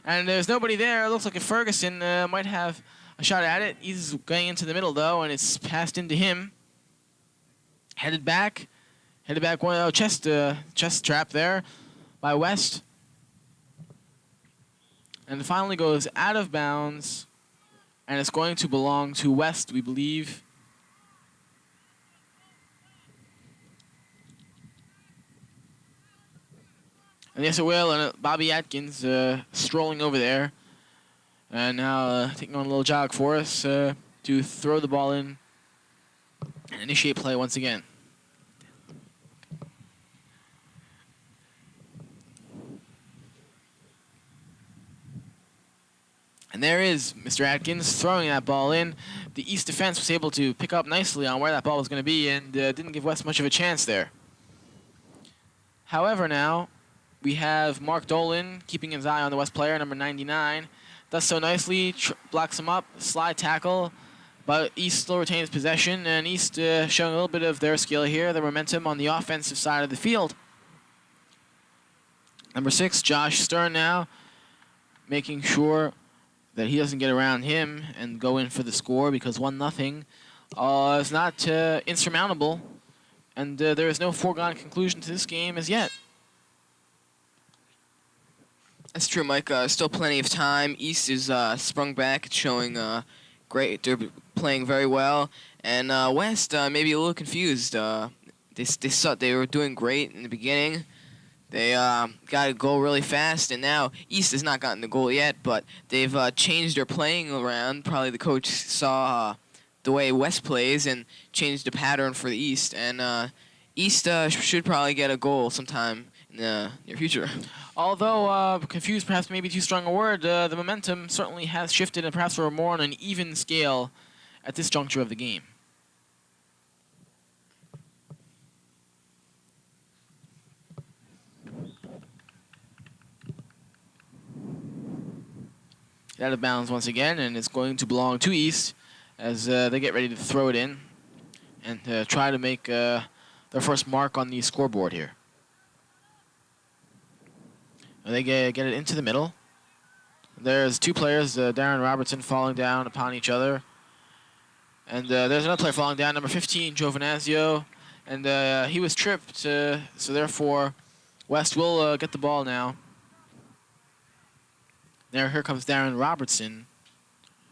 And there's nobody there. It looks like Ferguson might have a shot at it. He's going into the middle, though, and it's passed into him. Headed back, chest trap there by West. And it finally goes out of bounds. And it's going to belong to West, we believe. And yes, it will. And Bobby Atkins strolling over there. And now taking on a little jog for us to throw the ball in and initiate play once again. And there is Mr. Atkins throwing that ball in. The East defense was able to pick up nicely on where that ball was going to be and didn't give West much of a chance there. However, now we have Mark Dolan keeping his eye on the West player, number 99. Does so nicely, blocks him up, slide tackle, but East still retains possession, and East showing a little bit of their skill here, the momentum on the offensive side of the field. Number 6, Josh Stern now, making sure that he doesn't get around him and go in for the score, because 1-0 is not insurmountable, and there is no foregone conclusion to this game as yet. That's true, Mike. Still plenty of time. East is sprung back. It's showing great. They're playing very well. And West maybe a little confused. They were doing great in the beginning. They got a goal really fast, and now East has not gotten the goal yet, but they've changed their playing around. Probably the coach saw the way West plays and changed the pattern for the East. And East should probably get a goal sometime in the near future. Although confused perhaps maybe too strong a word, the momentum certainly has shifted and perhaps we're more on an even scale at this juncture of the game. Out of bounds once again, and it's going to belong to East as they get ready to throw it in and try to make their first mark on the scoreboard here. And they get it into the middle. There's two players, Darren Robertson, falling down upon each other. And there's another player falling down, number 15, Giovinazzo. And he was tripped, so therefore West will get the ball now. Here comes Darren Robertson,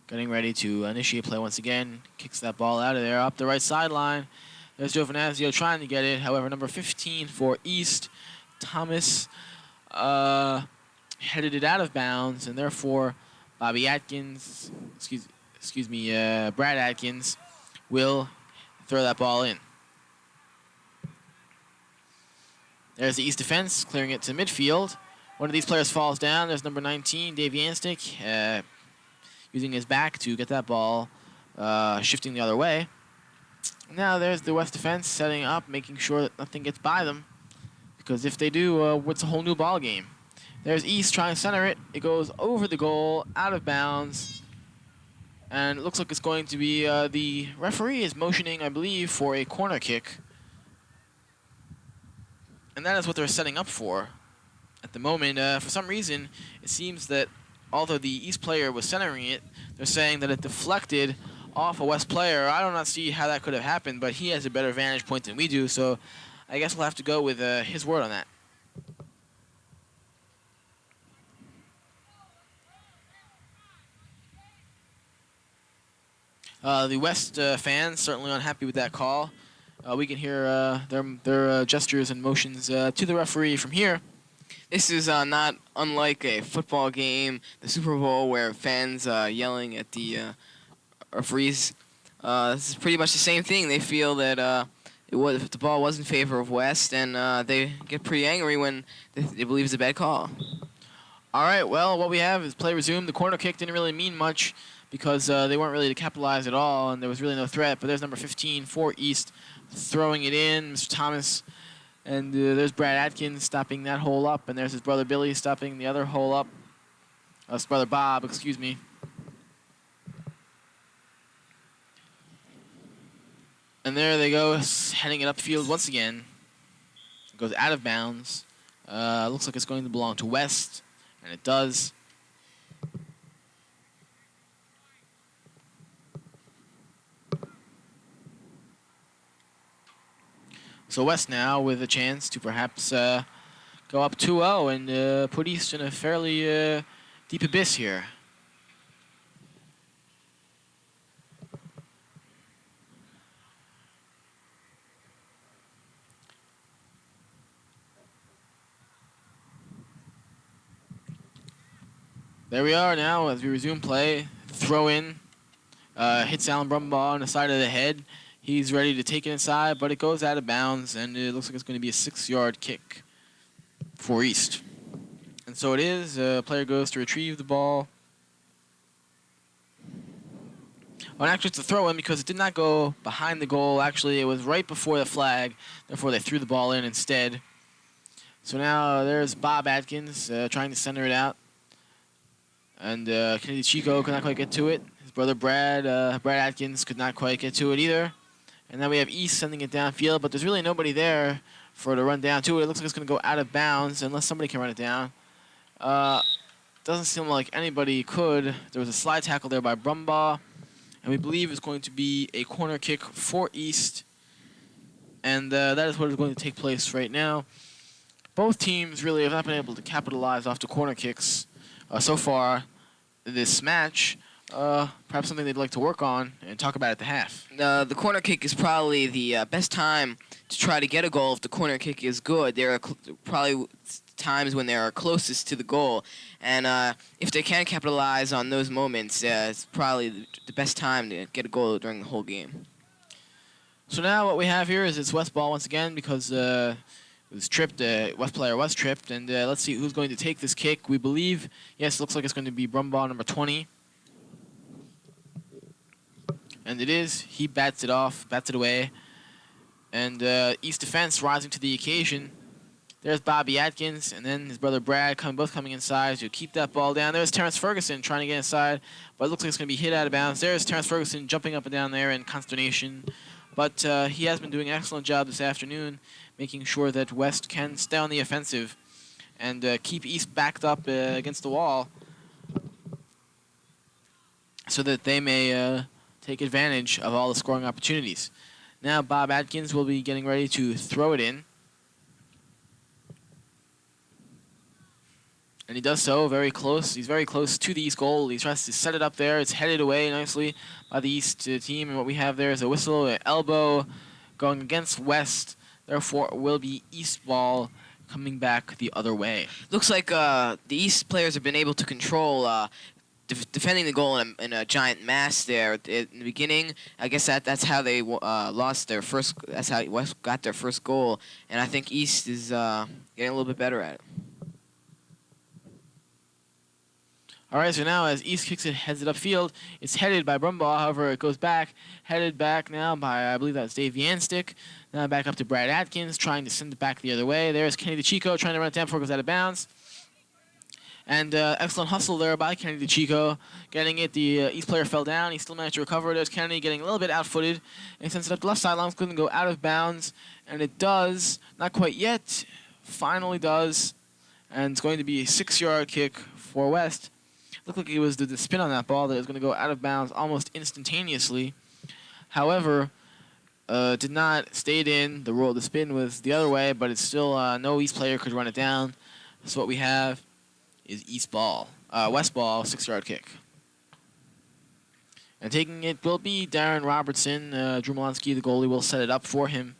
getting ready to initiate play once again. Kicks that ball out of there, up the right sideline. There's Giovinazzo trying to get it. However, number 15 for East, Thomas, headed it out of bounds, and therefore Brad Atkins will throw that ball in. There's the East defense, clearing it to midfield. One of these players falls down. There's number 19, Dave Yanstik, using his back to get that ball, shifting the other way. Now there's the West defense setting up, making sure that nothing gets by them, because if they do, it's a whole new ball game. There's East trying to center it. It goes over the goal, out of bounds, and it looks like it's going to be the referee is motioning, I believe, for a corner kick, and that is what they're setting up for. At the moment, for some reason, it seems that although the East player was centering it, they're saying that it deflected off a West player. I do not see how that could have happened, but he has a better vantage point than we do, so I guess we'll have to go with his word on that. The West fans certainly unhappy with that call. We can hear their gestures and motions to the referee from here. This is not unlike a football game, the Super Bowl, where fans yelling at the referees. This is pretty much the same thing. They feel that the ball was in favor of West, and they get pretty angry when they believe it's a bad call. All right, well, what we have is play resumed. The corner kick didn't really mean much because they weren't really to capitalize at all, and there was really no threat. But there's number 15 for East throwing it in, Mr. Thomas. And there's Brad Atkins stopping that hole up, and there's his brother Billy stopping the other hole up. His brother Bob, excuse me. And there they go, heading it upfield once again. It goes out of bounds. Looks like it's going to belong to West, and it does. So West now with a chance to perhaps go up 2-0 and put East in a fairly deep abyss here. There we are now as we resume play. Throw in, hits Alan Brumbaugh on the side of the head. He's ready to take it inside, but it goes out of bounds, and it looks like it's going to be a 6-yard kick for East. And so it is. Player goes to retrieve the ball. Well, actually, it's a throw-in because it did not go behind the goal. Actually, it was right before the flag. Therefore, they threw the ball in instead. So now there's Bob Atkins trying to center it out. And Kennedy Chico could not quite get to it. His brother Brad Atkins could not quite get to it either. And then we have East sending it downfield, but there's really nobody there for it to run down to it. It looks like it's going to go out of bounds unless somebody can run it down. Doesn't seem like anybody could. There was a slide tackle there by Brumbaugh, and we believe it's going to be a corner kick for East. And that is what is going to take place right now. Both teams really have not been able to capitalize off the corner kicks so far this match. Perhaps something they'd like to work on and talk about at the half. The corner kick is probably the best time to try to get a goal if the corner kick is good. There are probably times when they are closest to the goal. And if they can capitalize on those moments, it's probably the best time to get a goal during the whole game. So now what we have here is it's West ball once again because was tripped. West player was tripped, and let's see who's going to take this kick. We believe, yes, it looks like it's going to be Brumbaugh, number 20. And it is. He bats it off, bats it away. And East defense rising to the occasion. There's Bobby Atkins, and then his brother Brad both coming inside to keep that ball down. There's Terrence Ferguson trying to get inside, but it looks like it's going to be hit out of bounds. There's Terrence Ferguson jumping up and down there in consternation. But he has been doing an excellent job this afternoon, making sure that West can stay on the offensive and keep East backed up against the wall so that they may take advantage of all the scoring opportunities. Now Bob Atkins will be getting ready to throw it in. And he does so very close. He's very close to the East goal. He tries to set it up there. It's headed away nicely by the East team. And what we have there is a whistle, an elbow going against West. Therefore, it will be East ball coming back the other way. Looks like the East players have been able to control defending the goal in a giant mass there in the beginning. I guess that's how they lost their first. That's how West got their first goal. And I think East is getting a little bit better at it. All right, so now as East kicks it, heads it upfield. It's headed by Brumbaugh, however, it goes back. Headed back now by, I believe that's Dave Yanstick. Now back up to Brad Atkins, trying to send it back the other way. There's Kenny DeChico trying to run it down before it goes out of bounds. And excellent hustle there by Kenny DeChico. Getting it, the East player fell down. He still managed to recover. There's Kenny getting a little bit out-footed. And he sends it up the left sideline. It's going to go out of bounds. And it does. Not quite yet. Finally does. And it's going to be a 6-yard kick for West. Looked like it was the spin on that ball that was going to go out of bounds almost instantaneously. However, did not stayed in. The spin was the other way, but it's still no East player could run it down. So what we have is West ball, 6-yard kick. And taking it will be Darren Robertson. Drew Malonsky, the goalie, will set it up for him.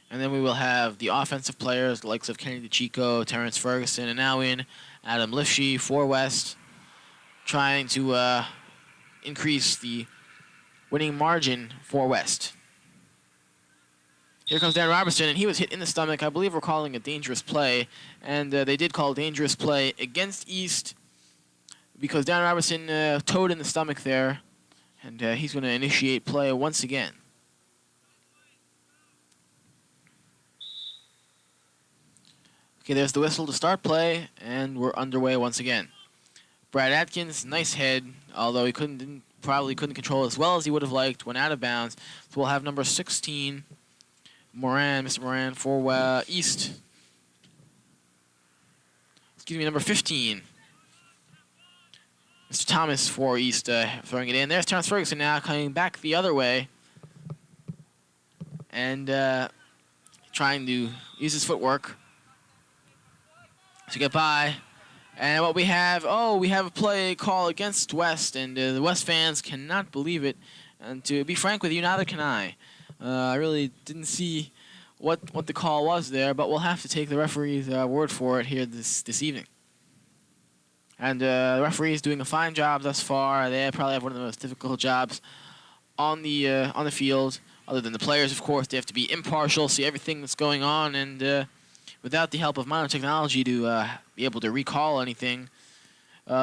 And then we will have the offensive players, the likes of Kenny DeChico, Terrence Ferguson, and now in Adam Lifshee for West, trying to increase the winning margin for West. Here comes Dan Robertson, and he was hit in the stomach. I believe we're calling a dangerous play, and they did call a dangerous play against East because Dan Robertson toed in the stomach there, and he's going to initiate play once again. Okay, there's the whistle to start play, and we're underway once again. Brad Atkins, nice head, although he probably couldn't control it as well as he would have liked, went out of bounds. So we'll have number 16, Mr. Moran for East. Excuse me, number 15, Mr. Thomas for East, throwing it in. There's Terrence Ferguson now coming back the other way and trying to use his footwork to get by. And what we have, we have a play call against West, and the West fans cannot believe it. And to be frank with you, neither can I. I really didn't see what the call was there, but we'll have to take the referee's word for it here this evening. And the referee is doing a fine job thus far. They probably have one of the most difficult jobs on the field, other than the players, of course. They have to be impartial, see everything that's going on, and without the help of modern technology to be able to recall anything,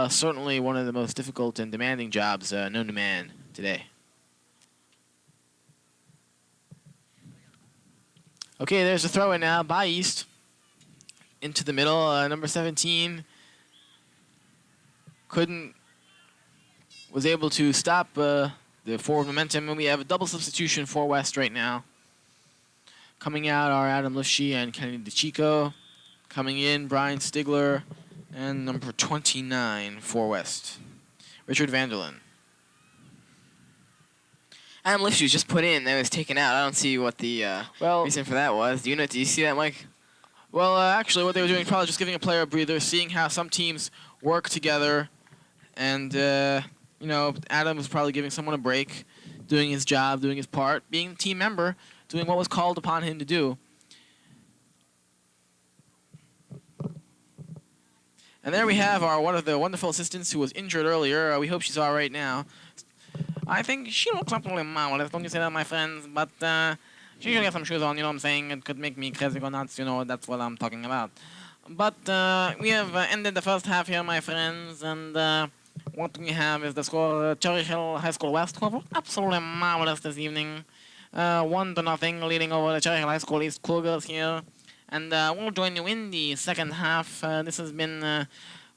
certainly one of the most difficult and demanding jobs known to man today. Okay, there's a throw-in now by East into the middle. Number 17 was able to stop the forward momentum, and we have a double substitution for West right now. Coming out are Adam Lifshee and Kenny DeChico. Coming in, Brian Stigler, and number 29 for West, Richard Vanderlyn. Adam Lifshee was just put in, then was taken out. I don't see what the reason for that was. Do you see that, Mike? Well, actually, what they were doing is probably just giving a player a breather, seeing how some teams work together, and Adam was probably giving someone a break, doing his job, doing his part, being a team member, doing what was called upon him to do. And there we have one of the wonderful assistants who was injured earlier. We hope she's all right now. I think she looks absolutely marvelous. Don't you say that, my friends? But She should get some shoes on, you know what I'm saying? It could make me crazy go nuts, you know, that's what I'm talking about. But we have ended the first half here, my friends, and what we have is the score. Cherry Hill High School West were absolutely marvelous this evening. 1-0 leading over the Cherry Hill High School East Cougars here. And we'll join you in the second half. This has been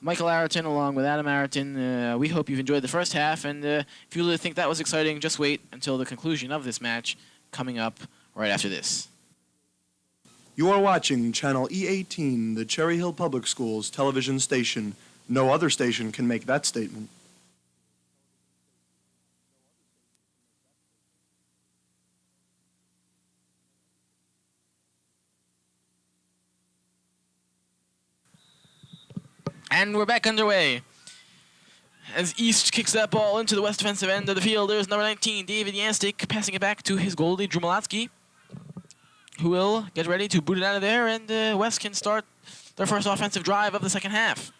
Michael Arrington along with Adam Arrington. We hope you've enjoyed the first half, and if you really think that was exciting, just wait until the conclusion of this match coming up right after this. You are watching Channel E18, the Cherry Hill Public Schools television station. No other station can make that statement. And we're back underway. As East kicks that ball into the west defensive end of the field, there's number 19, David Yanstik, passing it back to his goalie, Drew Malatsky, who will get ready to boot it out of there, and West can start their first offensive drive of the second half.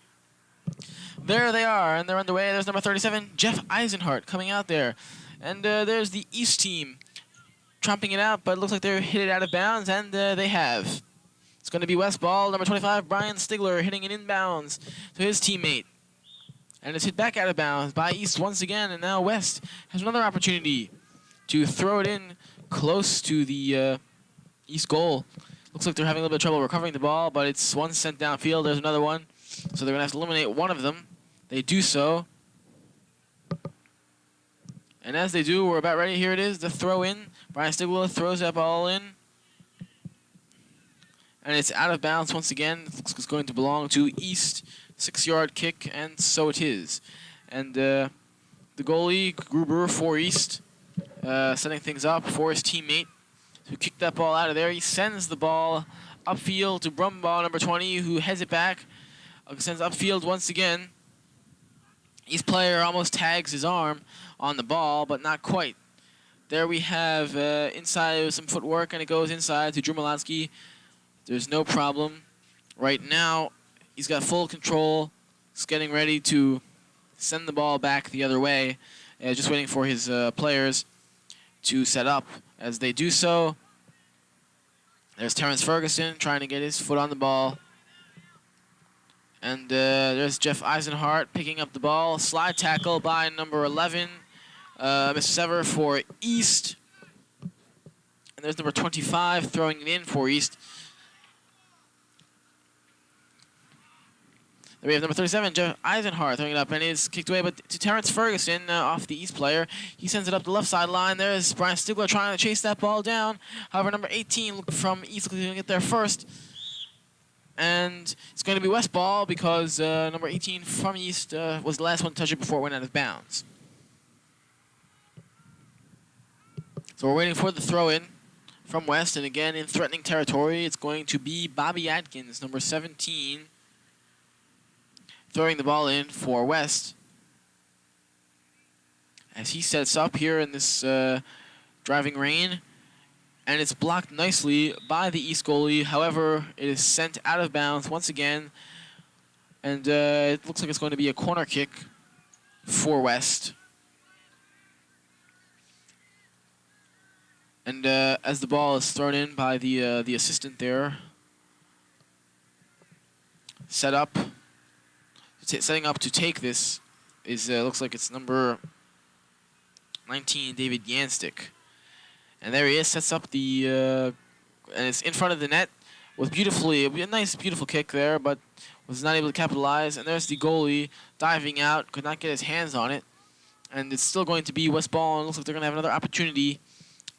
There they are, and they're underway. There's number 37, Jeff Eisenhart, coming out there. And there's the East team trumping it out, but it looks like they're hit it out of bounds, and they have. It's going to be West ball, number 25, Brian Stigler, hitting it inbounds to his teammate. And it's hit back out of bounds by East once again, and now West has another opportunity to throw it in close to the East goal. Looks like they're having a little bit of trouble recovering the ball, but it's one sent downfield. There's another one. So they're going to have to eliminate one of them. They do so. And as they do, we're about ready. Here it is, the throw in. Brian Stigler throws that ball in. And it's out of bounds once again. It looks like it's going to belong to East. 6-yard kick, and so it is. And the goalie, Gruber, for East, setting things up for his teammate who kicked that ball out of there. He sends the ball upfield to Brumbaugh, number 20, who heads it back. Sends upfield once again. East player almost tags his arm on the ball, but not quite. There we have inside some footwork, and it goes inside to Drew Malatsky. There's no problem. Right now, he's got full control. He's getting ready to send the ball back the other way. Just waiting for his players to set up. As they do so, there's Terrence Ferguson trying to get his foot on the ball. And there's Jeff Eisenhart picking up the ball. Slide tackle by number 11, Mr. Sever for East. And there's number 25 throwing it in for East. There we have number 37, Jeff Eisenhart, throwing it up, and it's kicked away, but to Terrence Ferguson off the East player. He sends it up the left sideline. There's Brian Stigler trying to chase that ball down. However, number 18 from East looking to get there first. And it's going to be West ball because number 18 from East was the last one to touch it before it went out of bounds. So we're waiting for the throw-in from West, and again in threatening territory, it's going to be Bobby Atkins, number 17, throwing the ball in for West as he sets up here in this driving rain, and it's blocked nicely by the East goalie. However, it is sent out of bounds once again, and it looks like it's going to be a corner kick for West. And as the ball is thrown in by the assistant there, setting up to take this is looks like it's number 19, David Yanstik. And there he is, sets up the and it's in front of the net with a nice beautiful kick there, but was not able to capitalize. And there's the goalie diving out, could not get his hands on it. And it's still going to be West ball, and looks like they're going to have another opportunity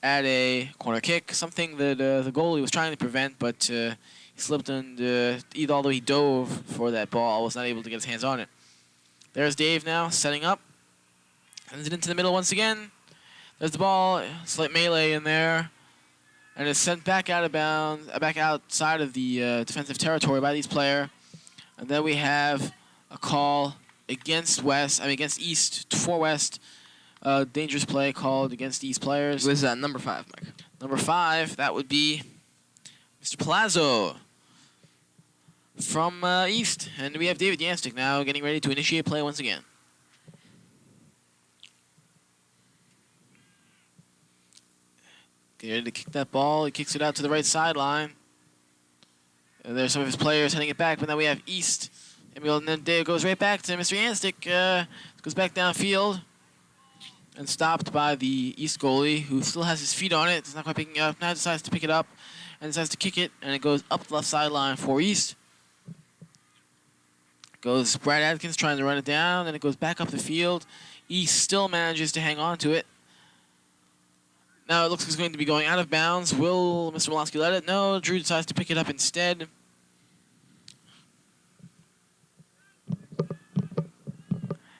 at a corner kick, something that the goalie was trying to prevent, but he slipped, and although he dove for that ball, was not able to get his hands on it. There's Dave now, setting up. Sends it into the middle once again. There's the ball, slight melee in there. And it's sent back out of bounds, back outside of the defensive territory by these player. And then we have a call against East, for West. Dangerous play called against East players. It was number 5, Mike. Number 5, that would be Mr. Palazzo from East. And we have David Yanstik now getting ready to initiate play once again. Getting ready to kick that ball. He kicks it out to the right sideline. And there's some of his players heading it back, but now we have East. And then it goes right back to Mr. Yanstik. Goes back downfield. And stopped by the East goalie, who still has his feet on it. It's not quite picking it up. Now decides to pick it up and decides to kick it, and it goes up the left sideline for East. Goes Brad Adkins trying to run it down, and it goes back up the field. East still manages to hang on to it. Now it looks like it's going to be going out of bounds. Will Mr. Molosky let it? No, Drew decides to pick it up instead.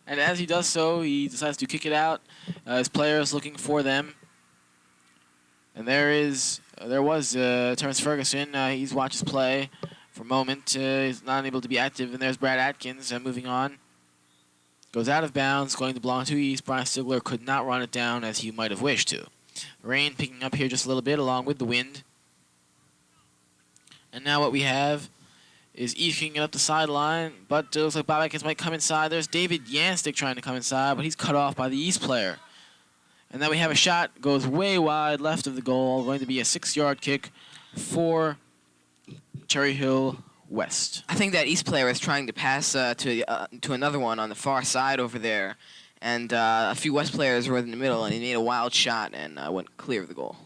And as he does so, he decides to kick it out. His player is looking for them. And there was Terrence Ferguson. He's watched his play for a moment. He's not able to be active. And there's Brad Atkins moving on. Goes out of bounds, going to belong to East. Brian Stigler could not run it down as he might have wished to. Rain picking up here just a little bit along with the wind. And now what we have is East kicking it up the sideline, but it looks like Bob Atkins might come inside. There's David Yanstik trying to come inside, but he's cut off by the East player. And then we have a shot, goes way wide left of the goal, going to be a 6-yard kick for Cherry Hill West. I think that East player is trying to pass to another one on the far side over there, and a few West players were in the middle, and he made a wild shot and went clear of the goal.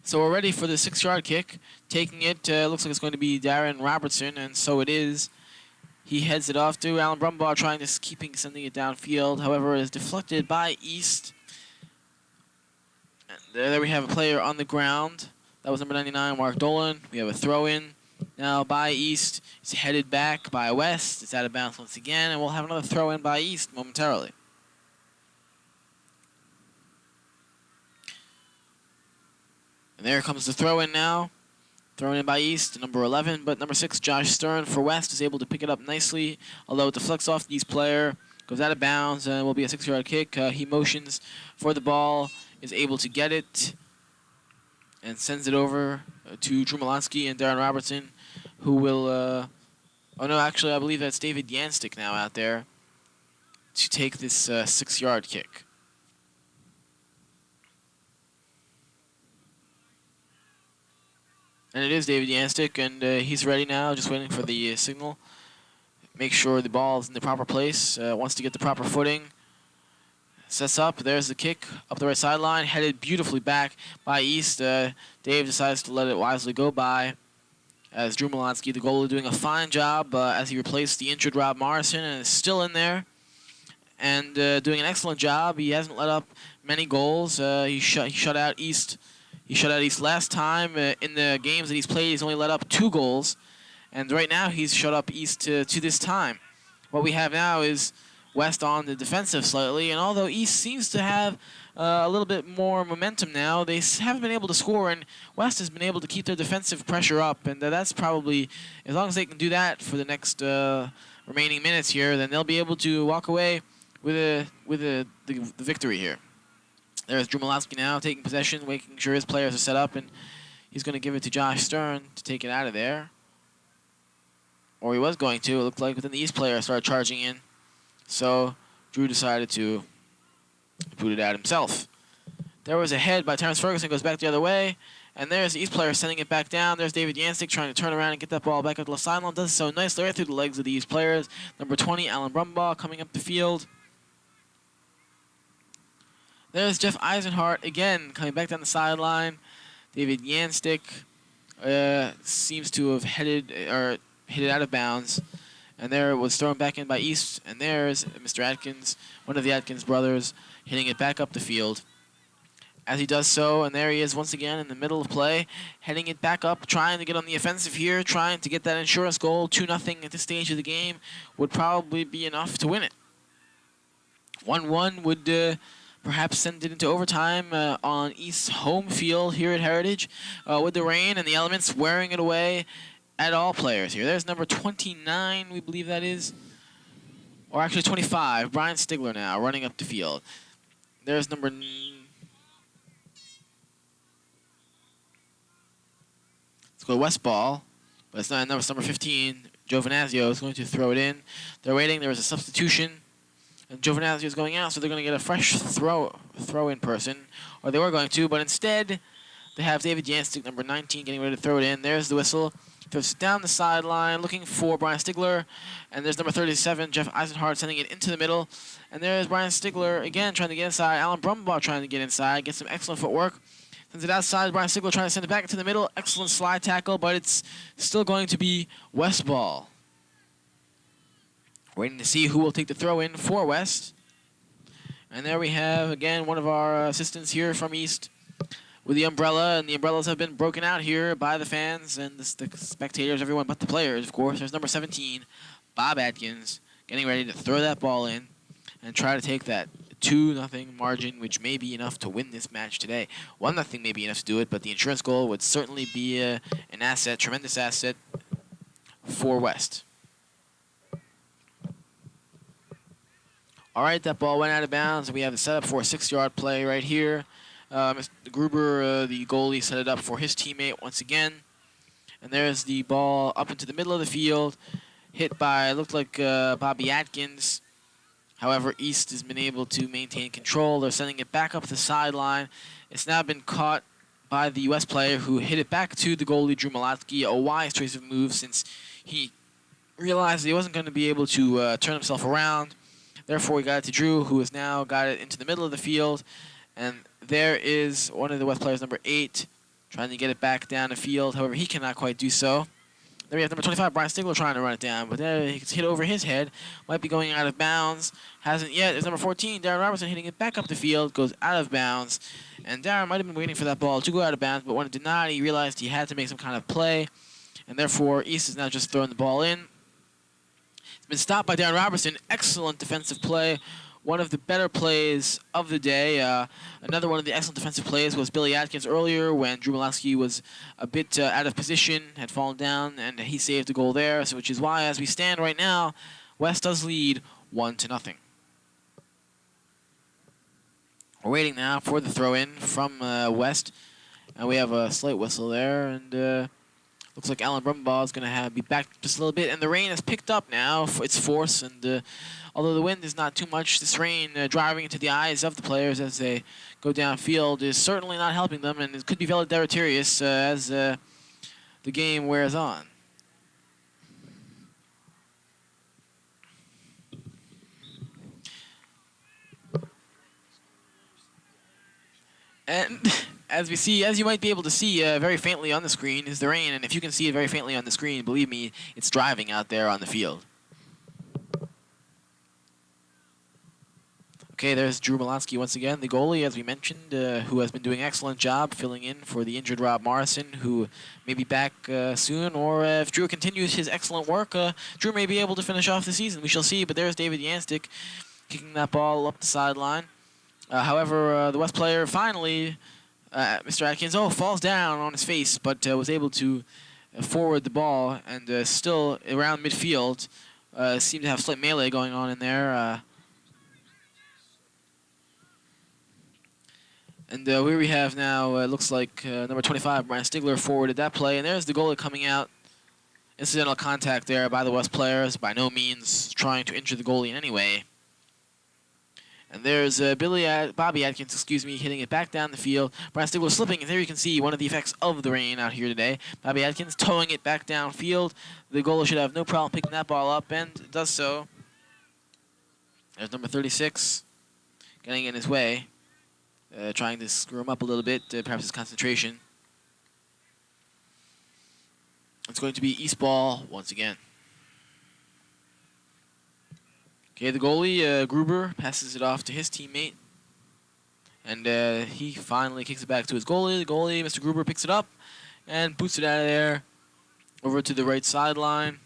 So we're ready for the 6-yard kick. Taking it, looks like it's going to be Darren Robertson, and so it is. He heads it off to Alan Brumbaugh, trying to sending it downfield. However, it is deflected by East. And there we have a player on the ground. That was number 99, Mark Dolan. We have a throw-in now by East. It's headed back by West. It's out of bounds once again, and we'll have another throw-in by East momentarily. And there comes the throw-in now. Thrown in by East, number 11. But number 6, Josh Stern for West, is able to pick it up nicely. Although it deflects off the East player. Goes out of bounds and will be a 6-yard kick. He motions for the ball. Is able to get it. And sends it over to Drew Malonsky and Darren Robertson. Who will... oh, no, actually, I believe that's David Yanstik now out there. To take this 6-yard kick. And it is David Yanstik, and he's ready now, just waiting for the signal. Make sure the ball is in the proper place, wants to get the proper footing. Sets up, there's the kick, up the right sideline, headed beautifully back by East. Dave decides to let it wisely go by, as Drew Malonsky, the goalie, doing a fine job as he replaced the injured Rob Morrison, and is still in there. And doing an excellent job. He hasn't let up many goals. He shut out East. He shut out East last time. In the games that he's played, he's only let up 2 goals. And right now, he's shut up East to this time. What we have now is West on the defensive slightly. And although East seems to have a little bit more momentum now, they haven't been able to score. And West has been able to keep their defensive pressure up. And that's probably, as long as they can do that for the next remaining minutes here, then they'll be able to walk away with the victory here. There's Drew Malonsky now taking possession, making sure his players are set up, and he's going to give it to Josh Stern to take it out of there. Or he was going to. It looked like, but then the East player started charging in. So Drew decided to boot it out himself. There was a head by Terrence Ferguson, goes back the other way. And there's the East player sending it back down. There's David Yanstik trying to turn around and get that ball back up to the sideline. Does so nicely right through the legs of the East players. Number 20, Alan Brumbaugh, coming up the field. There's Jeff Eisenhart again coming back down the sideline. David Yanstik seems to have hit it out of bounds. And there it was thrown back in by East. And there's Mr. Atkins, one of the Atkins brothers, hitting it back up the field. As he does so, and there he is once again in the middle of play, heading it back up, trying to get on the offensive here, trying to get that insurance goal. 2-0 at this stage of the game would probably be enough to win it. 1-1 would... perhaps send it into overtime on East's home field here at Heritage with the rain and the elements wearing it away at all players here. There's number 29, we believe that is. Or actually 25, Brian Stigler now running up the field. There's number... Let's go West ball, but it's not number 15. Joe Venazio is going to throw it in. They're waiting. There was a substitution. And Giovinazzi is going out, so they're going to get a fresh throw-in person, or they were going to, but instead they have David Yanstik, number 19, getting ready to throw it in. There's the whistle. Throws it down the sideline, looking for Brian Stigler. And there's number 37, Jeff Eisenhardt, sending it into the middle. And there's Brian Stigler again trying to get inside. Alan Brumbaugh trying to get inside, get some excellent footwork. Sends it outside. Brian Stigler trying to send it back into the middle. Excellent slide tackle, but it's still going to be West ball. Waiting to see who will take the throw in for West. And there we have, again, one of our assistants here from East with the umbrella. And the umbrellas have been broken out here by the fans and the spectators, everyone but the players, of course. There's number 17, Bob Atkins, getting ready to throw that ball in and try to take that 2-0 margin, which may be enough to win this match today. 1-0 may be enough to do it, but the insurance goal would certainly be an asset, tremendous asset for West. All right, that ball went out of bounds. We have the setup for a 6-yard play right here. Mr. Gruber, the goalie, set it up for his teammate once again. And there's the ball up into the middle of the field, hit by, looked like Bobby Atkins. However, East has been able to maintain control. They're sending it back up the sideline. It's now been caught by the U.S. player who hit it back to the goalie, Drew Malatsky. A wise choice of move since he realized he wasn't going to be able to turn himself around. Therefore, he got it to Drew, who has now got it into the middle of the field. And there is one of the West players, number 8, trying to get it back down the field. However, he cannot quite do so. There we have number 25, Brian Stigler, trying to run it down. But there it's hit over his head. Might be going out of bounds. Hasn't yet. There's number 14, Darren Robertson, hitting it back up the field. Goes out of bounds. And Darren might have been waiting for that ball to go out of bounds. But when it did not, he realized he had to make some kind of play. And therefore, East is now just throwing the ball in. It's been stopped by Darren Robertson. Excellent defensive play. One of the better plays of the day. Another one of the excellent defensive plays was Billy Atkins earlier when Drew Malowski was a bit out of position, had fallen down, and he saved a goal there. So, which is why, as we stand right now, West does lead 1-0. We're waiting now for the throw-in from West. And we have a slight whistle there, and looks like Alan Brumbaugh is going to be back just a little bit. And the rain has picked up now for its force. And although the wind is not too much, this rain driving into the eyes of the players as they go downfield is certainly not helping them. And it could be very deleterious as the game wears on. And as we see, as you might be able to see very faintly on the screen, is the rain. And if you can see it very faintly on the screen, believe me, it's driving out there on the field. Okay, there's Drew Malatsky once again, the goalie, as we mentioned, who has been doing an excellent job filling in for the injured Rob Morrison, who may be back soon. Or if Drew continues his excellent work, Drew may be able to finish off the season. We shall see. But there's David Yanstik kicking that ball up the sideline. However, the West player finally, Mr. Atkins, falls down on his face, but was able to forward the ball and still around midfield. Seemed to have slight melee going on in there. And here we have now, looks like number 25, Brian Stigler, forwarded that play. And there's the goalie coming out. Incidental contact there by the West players, by no means trying to injure the goalie in any way. And there's Bobby Atkins, hitting it back down the field. Brian Stigler slipping, and there you can see one of the effects of the rain out here today. Bobby Atkins towing it back downfield. The goalie should have no problem picking that ball up, and does so. There's number 36 getting in his way, trying to screw him up a little bit, perhaps his concentration. It's going to be East ball once again. Okay, the goalie, Gruber, passes it off to his teammate. And he finally kicks it back to his goalie. The goalie, Mr. Gruber, picks it up and boots it out of there over to the right sideline.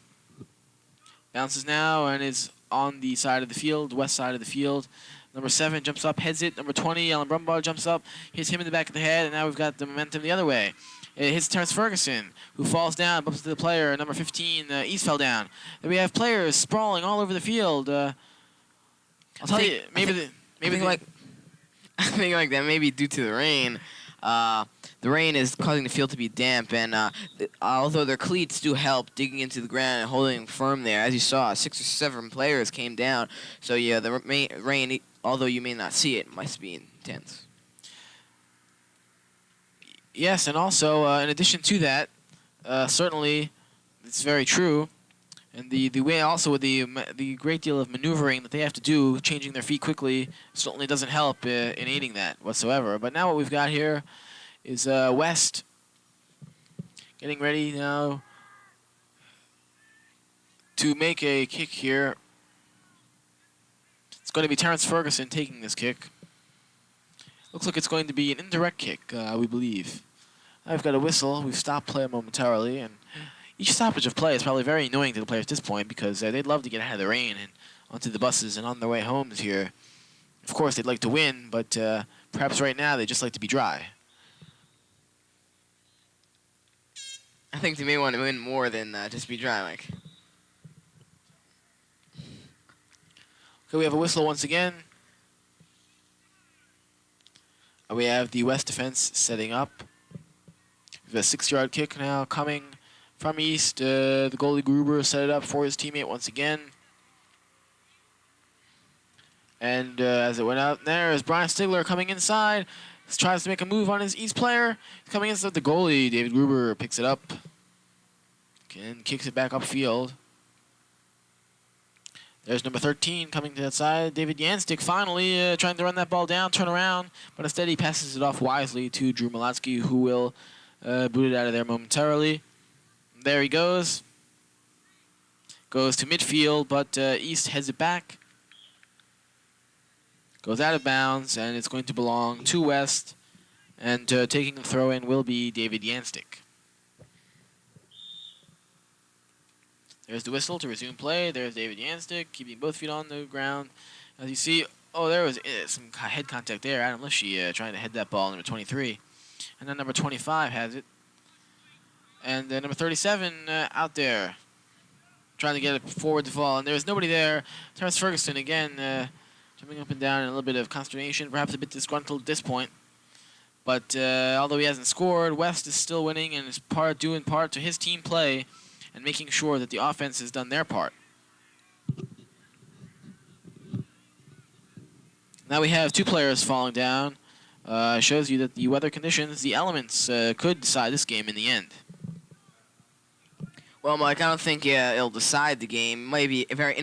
Bounces now and is on the side of the field, west side of the field. Number 7 jumps up, heads it. Number 20, Alan Brumbaugh, jumps up, hits him in the back of the head, and now we've got the momentum the other way. It hits Terrence Ferguson, who falls down, bumps into the player. Number 15, East fell down. Then we have players sprawling all over the field. I'll tell you, maybe I think like that may be due to the rain. the rain is causing the field to be damp, and although their cleats do help digging into the ground and holding firm there, as you saw, 6 or 7 players came down. So yeah, the rain, although you may not see it, must be intense. Yes, and also in addition to that, certainly it's very true. And the way also with the great deal of maneuvering that they have to do, changing their feet quickly, certainly doesn't help in aiding that whatsoever. But now what we've got here is West getting ready now to make a kick here. It's going to be Terrence Ferguson taking this kick. Looks like it's going to be an indirect kick, we believe. I've got a whistle. We've stopped play momentarily, and each stoppage of play is probably very annoying to the players at this point because they'd love to get out of the rain and onto the buses and on their way homes here. Of course, they'd like to win, but perhaps right now they'd just like to be dry. I think they may want to win more than just be dry, Mike. Okay, we have a whistle once again. We have the West defense setting up. We have a 6-yard kick now coming from East. The goalie Gruber set it up for his teammate once again. And as it went out there is Brian Stigler coming inside. Tries to make a move on his East player. He's coming inside the goalie. David Gruber picks it up and kicks it back upfield. There's number 13 coming to that side. David Yanstik finally trying to run that ball down, turn around, but instead he passes it off wisely to Drew Malatsky, who will boot it out of there momentarily. There he goes. Goes to midfield, but East heads it back. Goes out of bounds, and it's going to belong to West. And taking the throw-in will be David Yanstik. There's the whistle to resume play. There's David Yanstik, keeping both feet on the ground. As you see, oh, there was some head contact there. Adam Lifshee trying to head that ball, number 23. And then number 25 has it. And number 37 out there, trying to get it forward to fall. And there's nobody there. Terrence Ferguson, again, jumping up and down in a little bit of consternation, perhaps a bit disgruntled at this point. But although he hasn't scored, West is still winning and is due in part to his team play and making sure that the offense has done their part. Now we have 2 players falling down. Shows you that the weather conditions, the elements, could decide this game in the end. Well, Mike, I don't think it'll decide the game. It might be very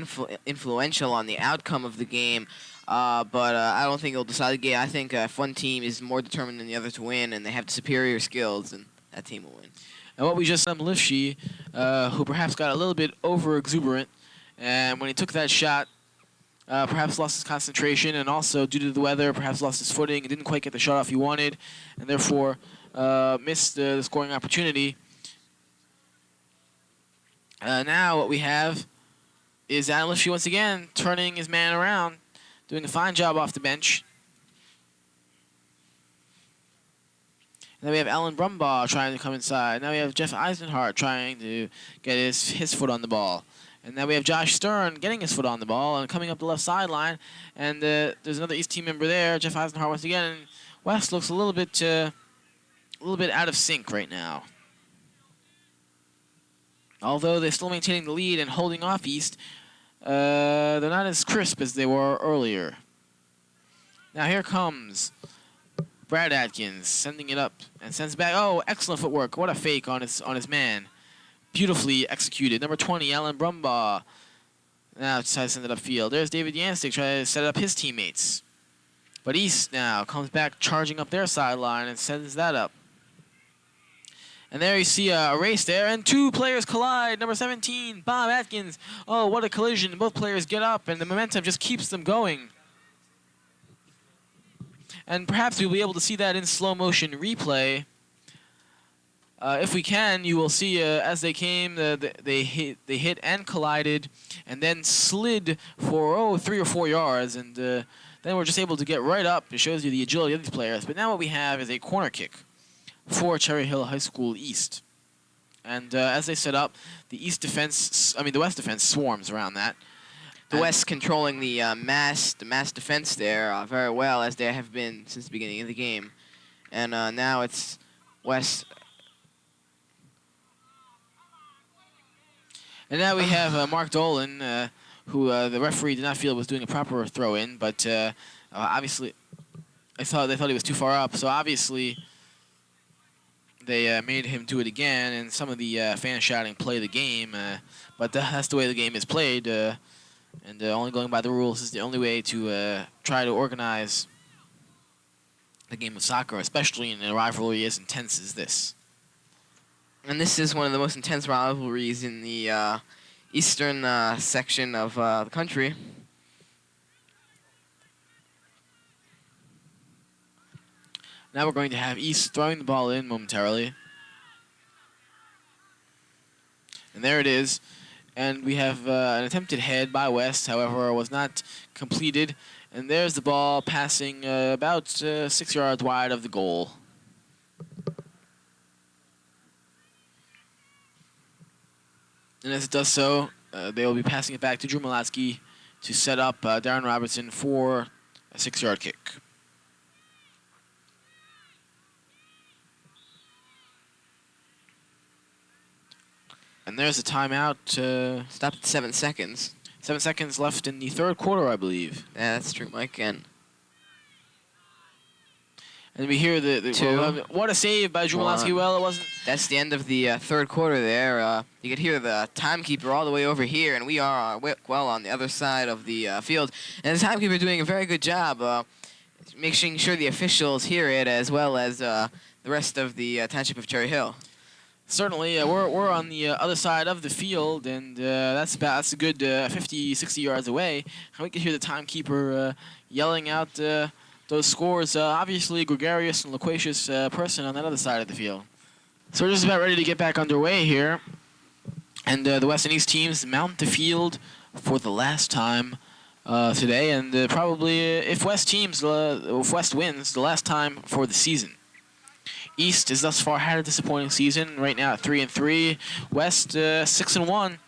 influential on the outcome of the game, but I don't think it'll decide the game. I think if one team is more determined than the other to win and they have the superior skills, then that team will win. And what we just saw Lifshee, who perhaps got a little bit over-exuberant, and when he took that shot, perhaps lost his concentration, and also, due to the weather, perhaps lost his footing and didn't quite get the shot off he wanted, and therefore missed the scoring opportunity. Now what we have is Adam Lifshee once again turning his man around, doing a fine job off the bench. And then we have Alan Brumbaugh trying to come inside. Now we have Jeff Eisenhart trying to get his foot on the ball. And now we have Josh Stern getting his foot on the ball and coming up the left sideline. And there's another East team member there, Jeff Eisenhart once again. And West looks a little bit out of sync right now. Although they're still maintaining the lead and holding off East, they're not as crisp as they were earlier. Now here comes Brad Atkins sending it up and sends it back. Oh, excellent footwork. What a fake on his man. Beautifully executed. Number 20, Alan Brumbaugh. Now decides to send it upfield. There's David Yanstik trying to set up his teammates. But East now comes back charging up their sideline and sends that up. And there you see a race there, and 2 players collide. Number 17, Bob Atkins. Oh, what a collision. Both players get up, and the momentum just keeps them going. And perhaps we'll be able to see that in slow motion replay. If we can, you will see as they came, they hit and collided, and then slid for 3 or 4 yards, and then we're just able to get right up. It shows you the agility of these players. But now what we have is a corner kick for Cherry Hill High School East. And as they set up, the West defense swarms around that. The West controlling the mass defense there very well, as they have been since the beginning of the game. And now it's West. And now we have Mark Dolan, who the referee did not feel was doing a proper throw-in, but obviously they thought he was too far up. So obviously they made him do it again, and some of the fans shouting, "Play the game!" But that's the way the game is played, and only going by the rules is the only way to try to organize the game of soccer, especially in a rivalry as intense as this. And this is one of the most intense rivalries in the eastern section of the country. Now we're going to have East throwing the ball in momentarily. And there it is. And we have an attempted head by West, however, was not completed. And there's the ball passing about 6 yards wide of the goal. And as it does so, they will be passing it back to Drew Malatsky to set up Darren Robertson for a 6-yard kick. And there's a timeout. Stopped at 7 seconds. 7 seconds left in the third quarter, I believe. Yeah, that's true, Mike. And we hear the Two. what a save by Drew One. Malatsky. Well, it wasn't. that's the end of the third quarter there. You could hear the timekeeper all the way over here, and we are well on the other side of the field. And the timekeeper doing a very good job making sure the officials hear it, as well as the rest of the township of Cherry Hill. Certainly, we're on the other side of the field, and that's a good 50, 60 yards away. And we can hear the timekeeper yelling out those scores. Obviously, gregarious and loquacious person on that other side of the field. So we're just about ready to get back underway here, and the West and East teams mount the field for the last time today, and probably if West wins, the last time for the season. East has thus far had a disappointing season. Right now at 3-3. West 6-1.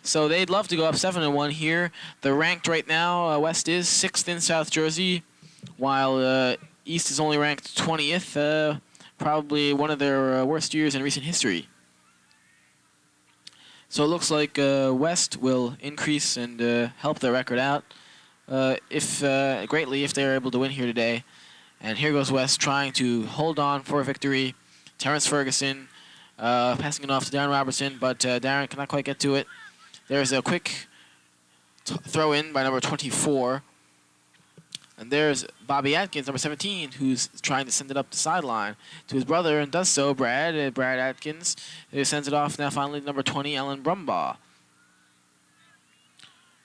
So they'd love to go up 7-1 here. They're ranked right now. West is 6th in South Jersey, while East is only ranked 20th. Probably one of their worst years in recent history. So it looks like West will increase and help their record out greatly if they're able to win here today. And here goes West trying to hold on for a victory. Terrence Ferguson passing it off to Darren Robertson, but Darren cannot quite get to it. There's a quick throw in by number 24. And there's Bobby Atkins, number 17, who's trying to send it up the sideline to his brother, and does so, Brad Atkins, who sends it off now finally to number 20, Alan Brumbaugh.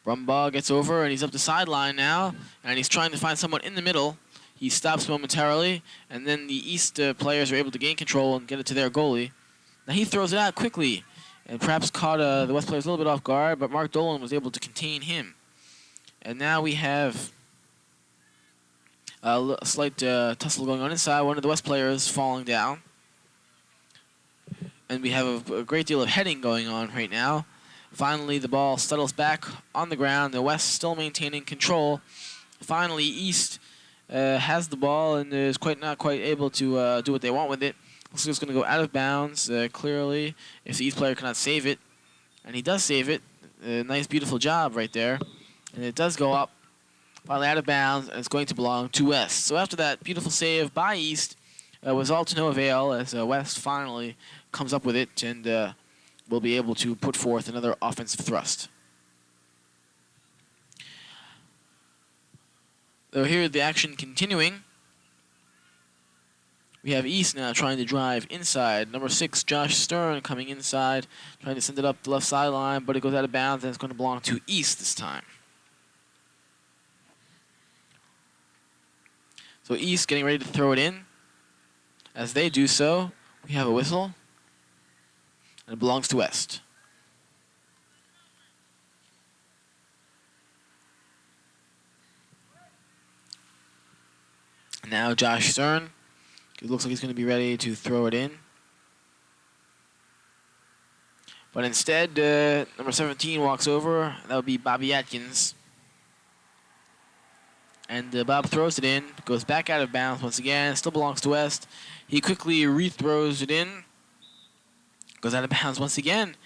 Brumbaugh gets over, and he's up the sideline now, and he's trying to find someone in the middle. He stops momentarily, and then the East players are able to gain control and get it to their goalie. Now he throws it out quickly, and perhaps caught the West players a little bit off guard, but Mark Dolan was able to contain him. And now we have a slight tussle going on inside, one of the West players falling down. And we have a great deal of heading going on right now. Finally, the ball settles back on the ground, the West still maintaining control. Finally, East has the ball and is not quite able to do what they want with it. Looks like it's going to go out of bounds clearly if the East player cannot save it. And he does save it. Nice, beautiful job right there. And it does go up, finally out of bounds, and it's going to belong to West. So after that beautiful save by East was all to no avail as West finally comes up with it and will be able to put forth another offensive thrust. So here the action continuing. We have East now trying to drive inside. Number 6, Josh Stern, coming inside, trying to send it up the left sideline, but it goes out of bounds, and it's going to belong to East this time. So East getting ready to throw it in. As they do so, we have a whistle, and it belongs to West. Now Josh Stern. It looks like he's going to be ready to throw it in. But instead, number 17 walks over. That would be Bobby Atkins. And Bob throws it in, goes back out of bounds once again, still belongs to West. He quickly re-throws it in, goes out of bounds once again.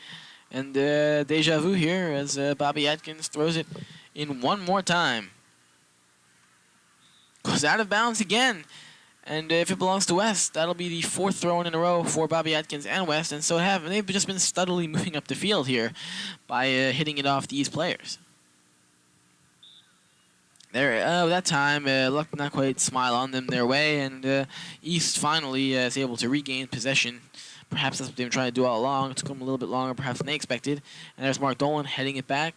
And deja vu here as Bobby Atkins throws it in one more time. Goes out of bounds again. And if it belongs to West, that'll be the fourth throw-in a row for Bobby Atkins and West. And so they've just been steadily moving up the field here by hitting it off the East players. There, that time, luck did not quite smile on them their way, and East finally is able to regain possession. Perhaps that's what they were trying to do all along. It took them a little bit longer, perhaps, than they expected. And there's Mark Dolan heading it back.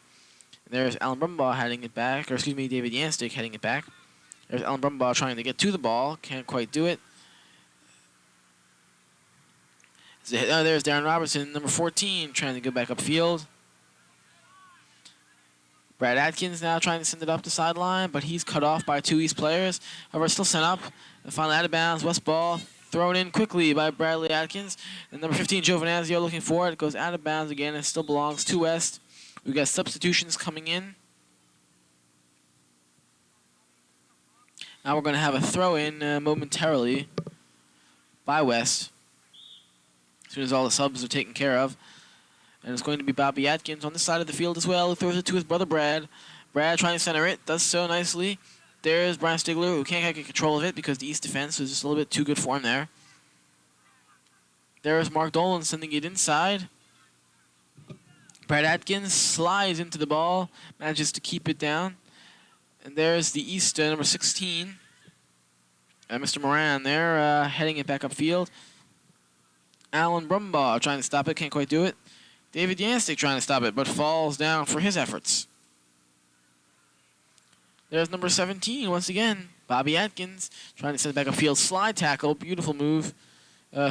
There's Alan Brumbaugh heading it back, or excuse me, David Yanstig heading it back. There's Alan Brumbaugh trying to get to the ball, can't quite do it. There's Darren Robertson, number 14, trying to go back upfield. Brad Atkins now trying to send it up the sideline, but he's cut off by two East players. However, still sent up. And finally out of bounds, West ball thrown in quickly by Bradley Atkins. And number 15, Joe Venanzio, looking for it. It goes out of bounds again and still belongs to West. We've got substitutions coming in. Now we're going to have a throw-in momentarily by West, as soon as all the subs are taken care of. And it's going to be Bobby Atkins on this side of the field as well, who throws it to his brother Brad. Brad trying to center it, does so nicely. There's Brian Stigler, who can't get control of it because the East defense was just a little bit too good for him there. There's Mark Dolan sending it inside. Brad Atkins slides into the ball, manages to keep it down. And there's the East, number 16. Mr. Moran there, heading it back upfield. Alan Brumbaugh trying to stop it, can't quite do it. David Yanstig trying to stop it, but falls down for his efforts. There's number 17 once again, Bobby Atkins, trying to send it back upfield. Slide tackle, beautiful move.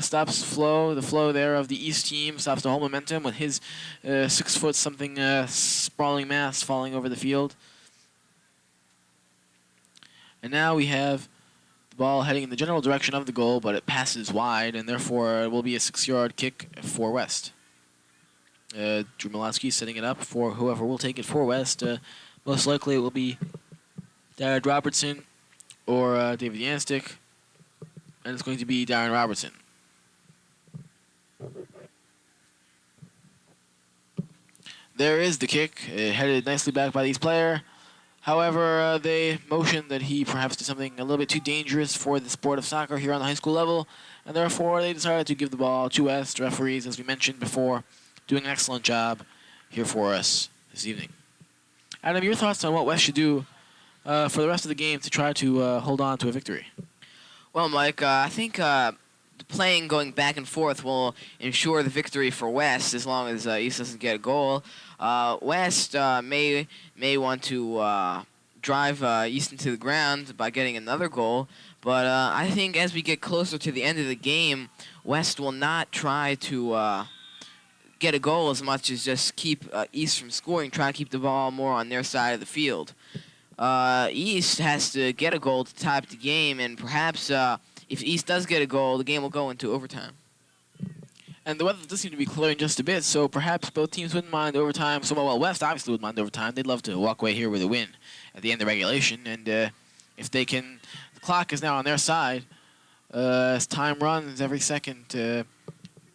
Stops the flow there of the East team, stops the whole momentum with his 6-foot-something sprawling mass falling over the field. And now we have the ball heading in the general direction of the goal, but it passes wide, and therefore it will be a 6-yard kick for West. Drew Malowski setting it up for whoever will take it for West. Most likely it will be Darren Robertson or David Yanstig, and it's going to be Darren Robertson. There is the kick, headed nicely back by the East player. However, they motioned that he perhaps did something a little bit too dangerous for the sport of soccer here on the high school level, and therefore they decided to give the ball to West. Referees, as we mentioned before, doing an excellent job here for us this evening. Adam, your thoughts on what West should do for the rest of the game to try to hold on to a victory? Well, Mike, I think the playing going back and forth will ensure the victory for West as long as East doesn't get a goal. West may want to drive East into the ground by getting another goal, but I think as we get closer to the end of the game, West will not try to get a goal as much as just keep East from scoring, try to keep the ball more on their side of the field. East has to get a goal to tie up the game, and perhaps if East does get a goal, the game will go into overtime. And the weather does seem to be clearing just a bit, so perhaps both teams wouldn't mind overtime. So, well, West obviously wouldn't mind overtime. They'd love to walk away here with a win at the end of regulation. And if they can, the clock is now on their side. As time runs, every second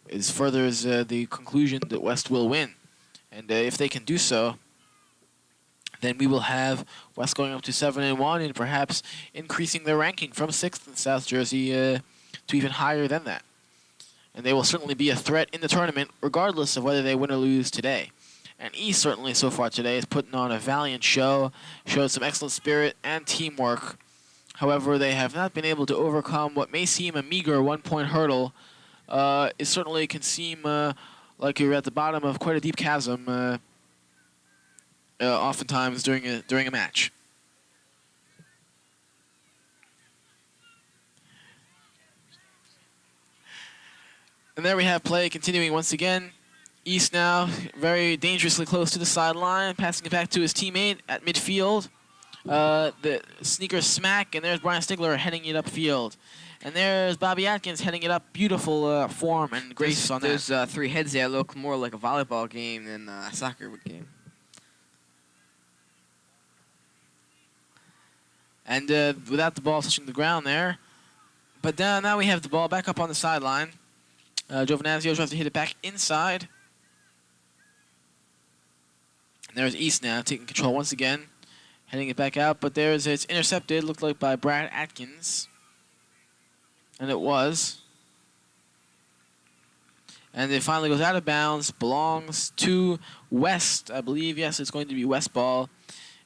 is furthers the conclusion that West will win. And if they can do so, then we will have West going up to 7-1 and perhaps increasing their ranking from 6th in South Jersey to even higher than that. And they will certainly be a threat in the tournament, regardless of whether they win or lose today. And East certainly so far today is putting on a valiant show, showed some excellent spirit and teamwork. However, they have not been able to overcome what may seem a meager one-point hurdle. It certainly can seem like you're at the bottom of quite a deep chasm, oftentimes during a match. And there we have play continuing once again. East now very dangerously close to the sideline, passing it back to his teammate at midfield. The sneaker smack, and there's Brian Stigler heading it upfield. And there's Bobby Atkins heading it up. Beautiful form and grace on that. There's three heads there look more like a volleyball game than a soccer game. And without the ball touching the ground there. But now we have the ball back up on the sideline. Giovinazzo tries to hit it back inside. And there's East now taking control once again. Heading it back out, but it's intercepted, looked like by Brad Atkins. And it was. And it finally goes out of bounds, belongs to West, I believe. Yes, it's going to be West ball.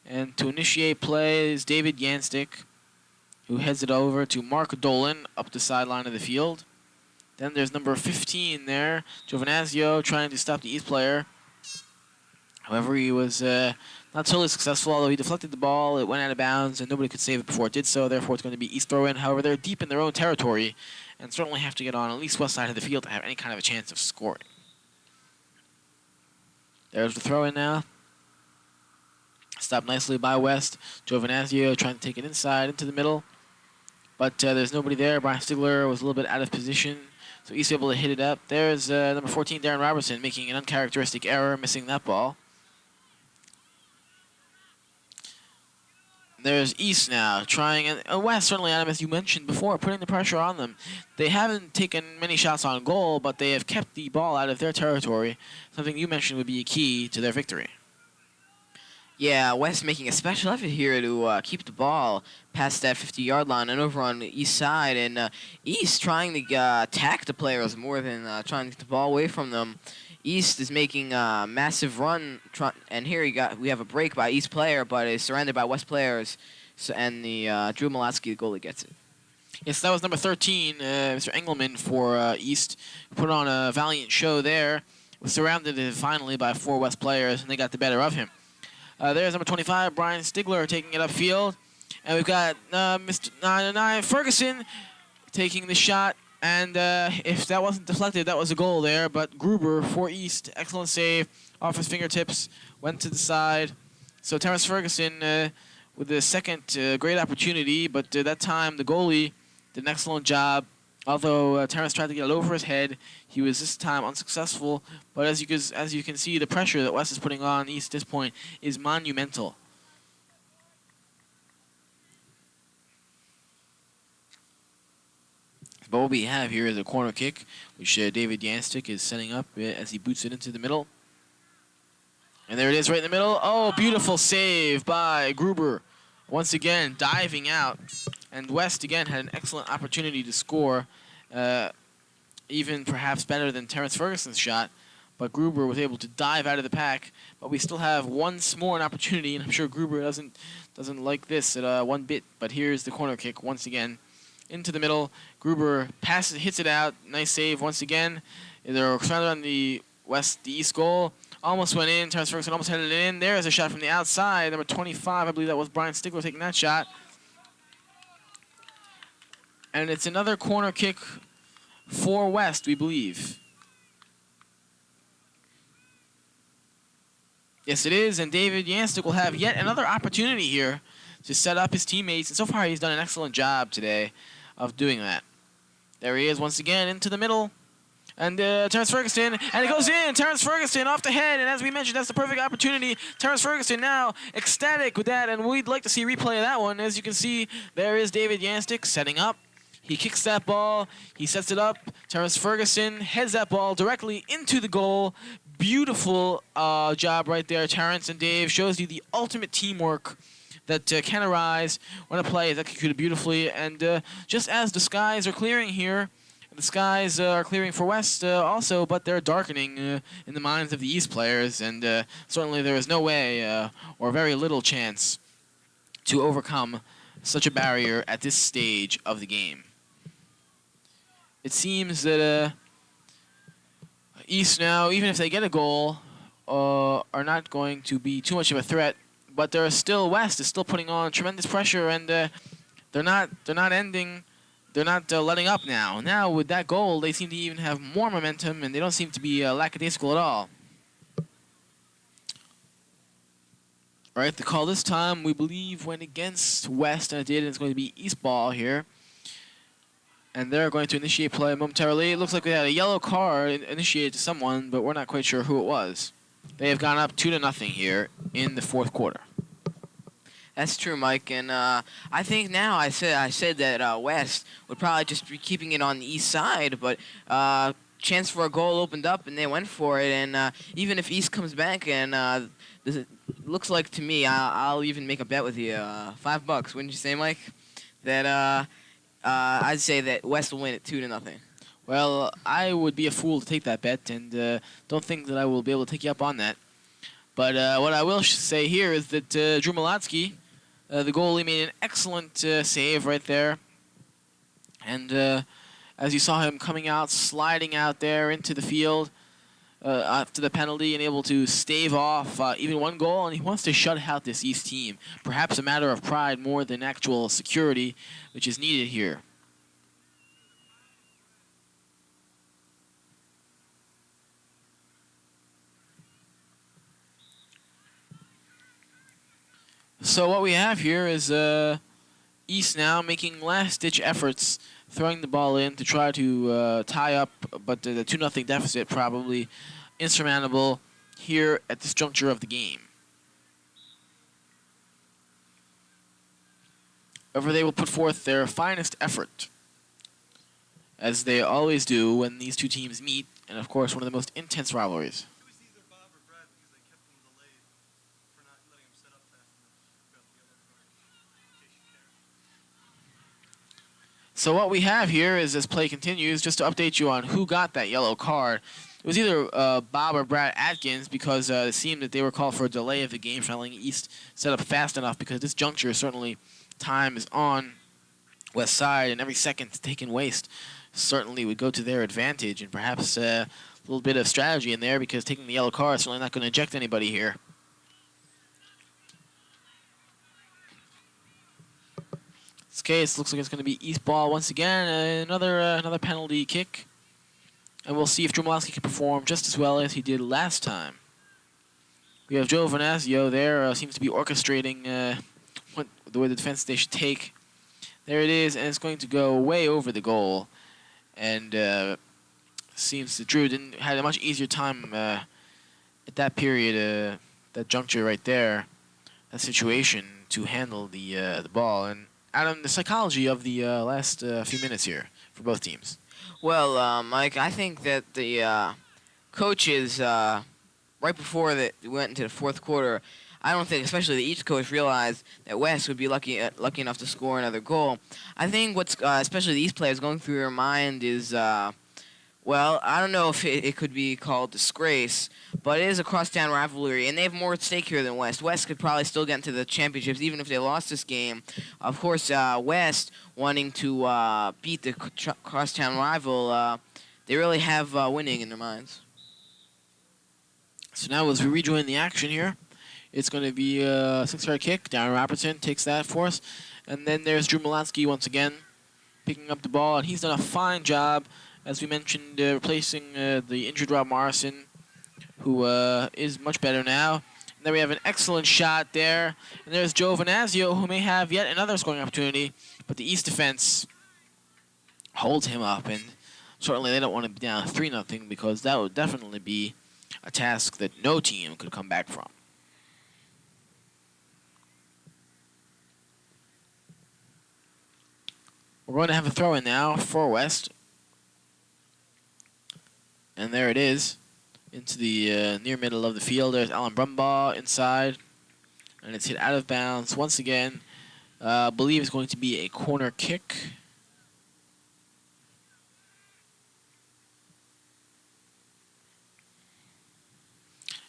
And to initiate play is David Yanstik, who heads it over to Mark Dolan up the sideline of the field. Then there's number 15 there, Giovinazzo, trying to stop the East player. However, he was not totally successful, although he deflected the ball. It went out of bounds, and nobody could save it before it did so. Therefore, it's going to be East throw-in. However, they're deep in their own territory and certainly have to get on at least west side of the field to have any kind of a chance of scoring. There's the throw-in now. Stopped nicely by West. Giovinazzo trying to take it inside into the middle. But there's nobody there. Brian Stigler was a little bit out of position, so East able to hit it up. There's number 14, Darren Robertson, making an uncharacteristic error, missing that ball. There's East now trying, and West certainly, Adam, as you mentioned before, putting the pressure on them. They haven't taken many shots on goal, but they have kept the ball out of their territory, something you mentioned would be a key to their victory. Yeah, West making a special effort here to keep the ball past that 50-yard line and over on the East side, and East trying to attack the players more than trying to get the ball away from them. East is making a massive run, and here we have a break by East player, but is surrounded by West players, and the Drew Molatsky, the goalie, gets it. Yes, that was number 13, Mr. Engelman for East, who put on a valiant show there. Was surrounded finally by 4 West players, and they got the better of him. There's number 25, Brian Stigler, taking it upfield. And we've got Mr. 9 Ferguson taking the shot. And if that wasn't deflected, that was a goal there. But Gruber for East, excellent save off his fingertips, went to the side. So Terrence Ferguson with the second great opportunity, but that time the goalie did an excellent job. Although Terrence tried to get it over his head, he was this time unsuccessful. But as you can see, the pressure that West is putting on East at this point is monumental. But what we have here is a corner kick, which David Yanstik is setting up as he boots it into the middle. And there it is right in the middle. Oh, beautiful save by Gruber. Once again, diving out. And West, again, had an excellent opportunity to score, even perhaps better than Terrence Ferguson's shot. But Gruber was able to dive out of the pack. But we still have once more an opportunity, and I'm sure Gruber doesn't like this at one bit. But here's the corner kick once again. Into the middle. Gruber passes, hits it out. Nice save once again. They're surrounded on the East goal. Almost went in. Terrence Ferguson almost headed it in. There's a shot from the outside. Number 25, I believe that was Brian Stigler taking that shot. And it's another corner kick for West, we believe. Yes, it is. And David Yanstik will have yet another opportunity here to set up his teammates. And so far, he's done an excellent job today of doing that. There he is once again into the middle. And Terrence Ferguson, and it goes in. Terrence Ferguson off the head, and as we mentioned, that's the perfect opportunity. Terrence Ferguson now ecstatic with that, and we'd like to see a replay of that one. As you can see, there is David Yanstik setting up. He kicks that ball. He sets it up. Terrence Ferguson heads that ball directly into the goal. Beautiful job right there, Terrence and Dave. Shows you the ultimate teamwork that can arise when a play is executed beautifully. And just as the skies are clearing here, the skies are clearing for West also, but they're darkening in the minds of the East players, and certainly there is no way or very little chance to overcome such a barrier at this stage of the game. It seems that East now, even if they get a goal, are not going to be too much of a threat, but West is still putting on tremendous pressure, and they're not ending. They're not letting up now. Now, with that goal, they seem to even have more momentum, and they don't seem to be lackadaisical at all. All right, the call this time, we believe, went against West, and it did, and it's going to be East ball here. And they're going to initiate play momentarily. It looks like we had a yellow card initiated to someone, but we're not quite sure who it was. They have gone up 2-0 here in the fourth quarter. That's true, Mike. And I think now I said that West would probably just be keeping it on the east side, but chance for a goal opened up and they went for it. And even if East comes back and it looks like to me, I'll even make a bet with you, $5. Wouldn't you say, Mike? That I'd say that West will win it 2-0. Well, I would be a fool to take that bet, and don't think that I will be able to take you up on that. But what I will say here is that Drew Malatsky, the goalie, made an excellent save right there. And as you saw him coming out, sliding out there into the field after the penalty and able to stave off even one goal, and he wants to shut out this East team. Perhaps a matter of pride more than actual security, which is needed here. So what we have here is East now making last-ditch efforts, throwing the ball in to try to tie up, but the 2-0 deficit probably insurmountable here at this juncture of the game. However, they will put forth their finest effort, as they always do when these two teams meet, and of course one of the most intense rivalries. It was either Bob or Brad because they kept him delayed for not letting him set up fast enough. Got the yellow card, in case you care. So what we have here is, as play continues, just to update you on who got that yellow card. It was either Bob or Brad Atkins, because it seemed that they were called for a delay of the game, for not letting East set up fast enough, because this juncture, certainly time is on West Side, and every second taken waste certainly would go to their advantage, and perhaps a little bit of strategy in there, because taking the yellow card is certainly not going to eject anybody here. This case looks like it's going to be East ball once again. Another penalty kick. And we'll see if Drumowski can perform just as well as he did last time. We have Joe Venazio there, seems to be orchestrating the way the defense they should take. There it is, and it's going to go way over the goal. And seems that Drew had a much easier time at that period, that juncture right there, that situation, to handle the ball. And Adam, the psychology of the last few minutes here for both teams. Well, Mike, I think that the coaches, right before that we went into the fourth quarter, I don't think, especially the East coach, realized that West would be lucky enough to score another goal. I think what's especially the East players going through their mind is, well, I don't know if it could be called disgrace, but it is a crosstown rivalry, and they have more at stake here than West. West could probably still get into the championships even if they lost this game. Of course, West wanting to beat the crosstown rival, they really have winning in their minds. So now as we rejoin the action here, it's going to be a 6-yard kick. Darren Robertson takes that for us. And then there's Drew Malatsky once again picking up the ball, and he's done a fine job, as we mentioned, replacing the injured Rob Morrison, who is much better now. And then we have an excellent shot there. And there's Joe Venazio, who may have yet another scoring opportunity, but the East defense holds him up. And certainly they don't want to be down 3-0, because that would definitely be a task that no team could come back from. We're going to have a throw-in now for West. And there it is, into the near middle of the field. There's Alan Brumbaugh inside, and it's hit out of bounds once again. I believe it's going to be a corner kick.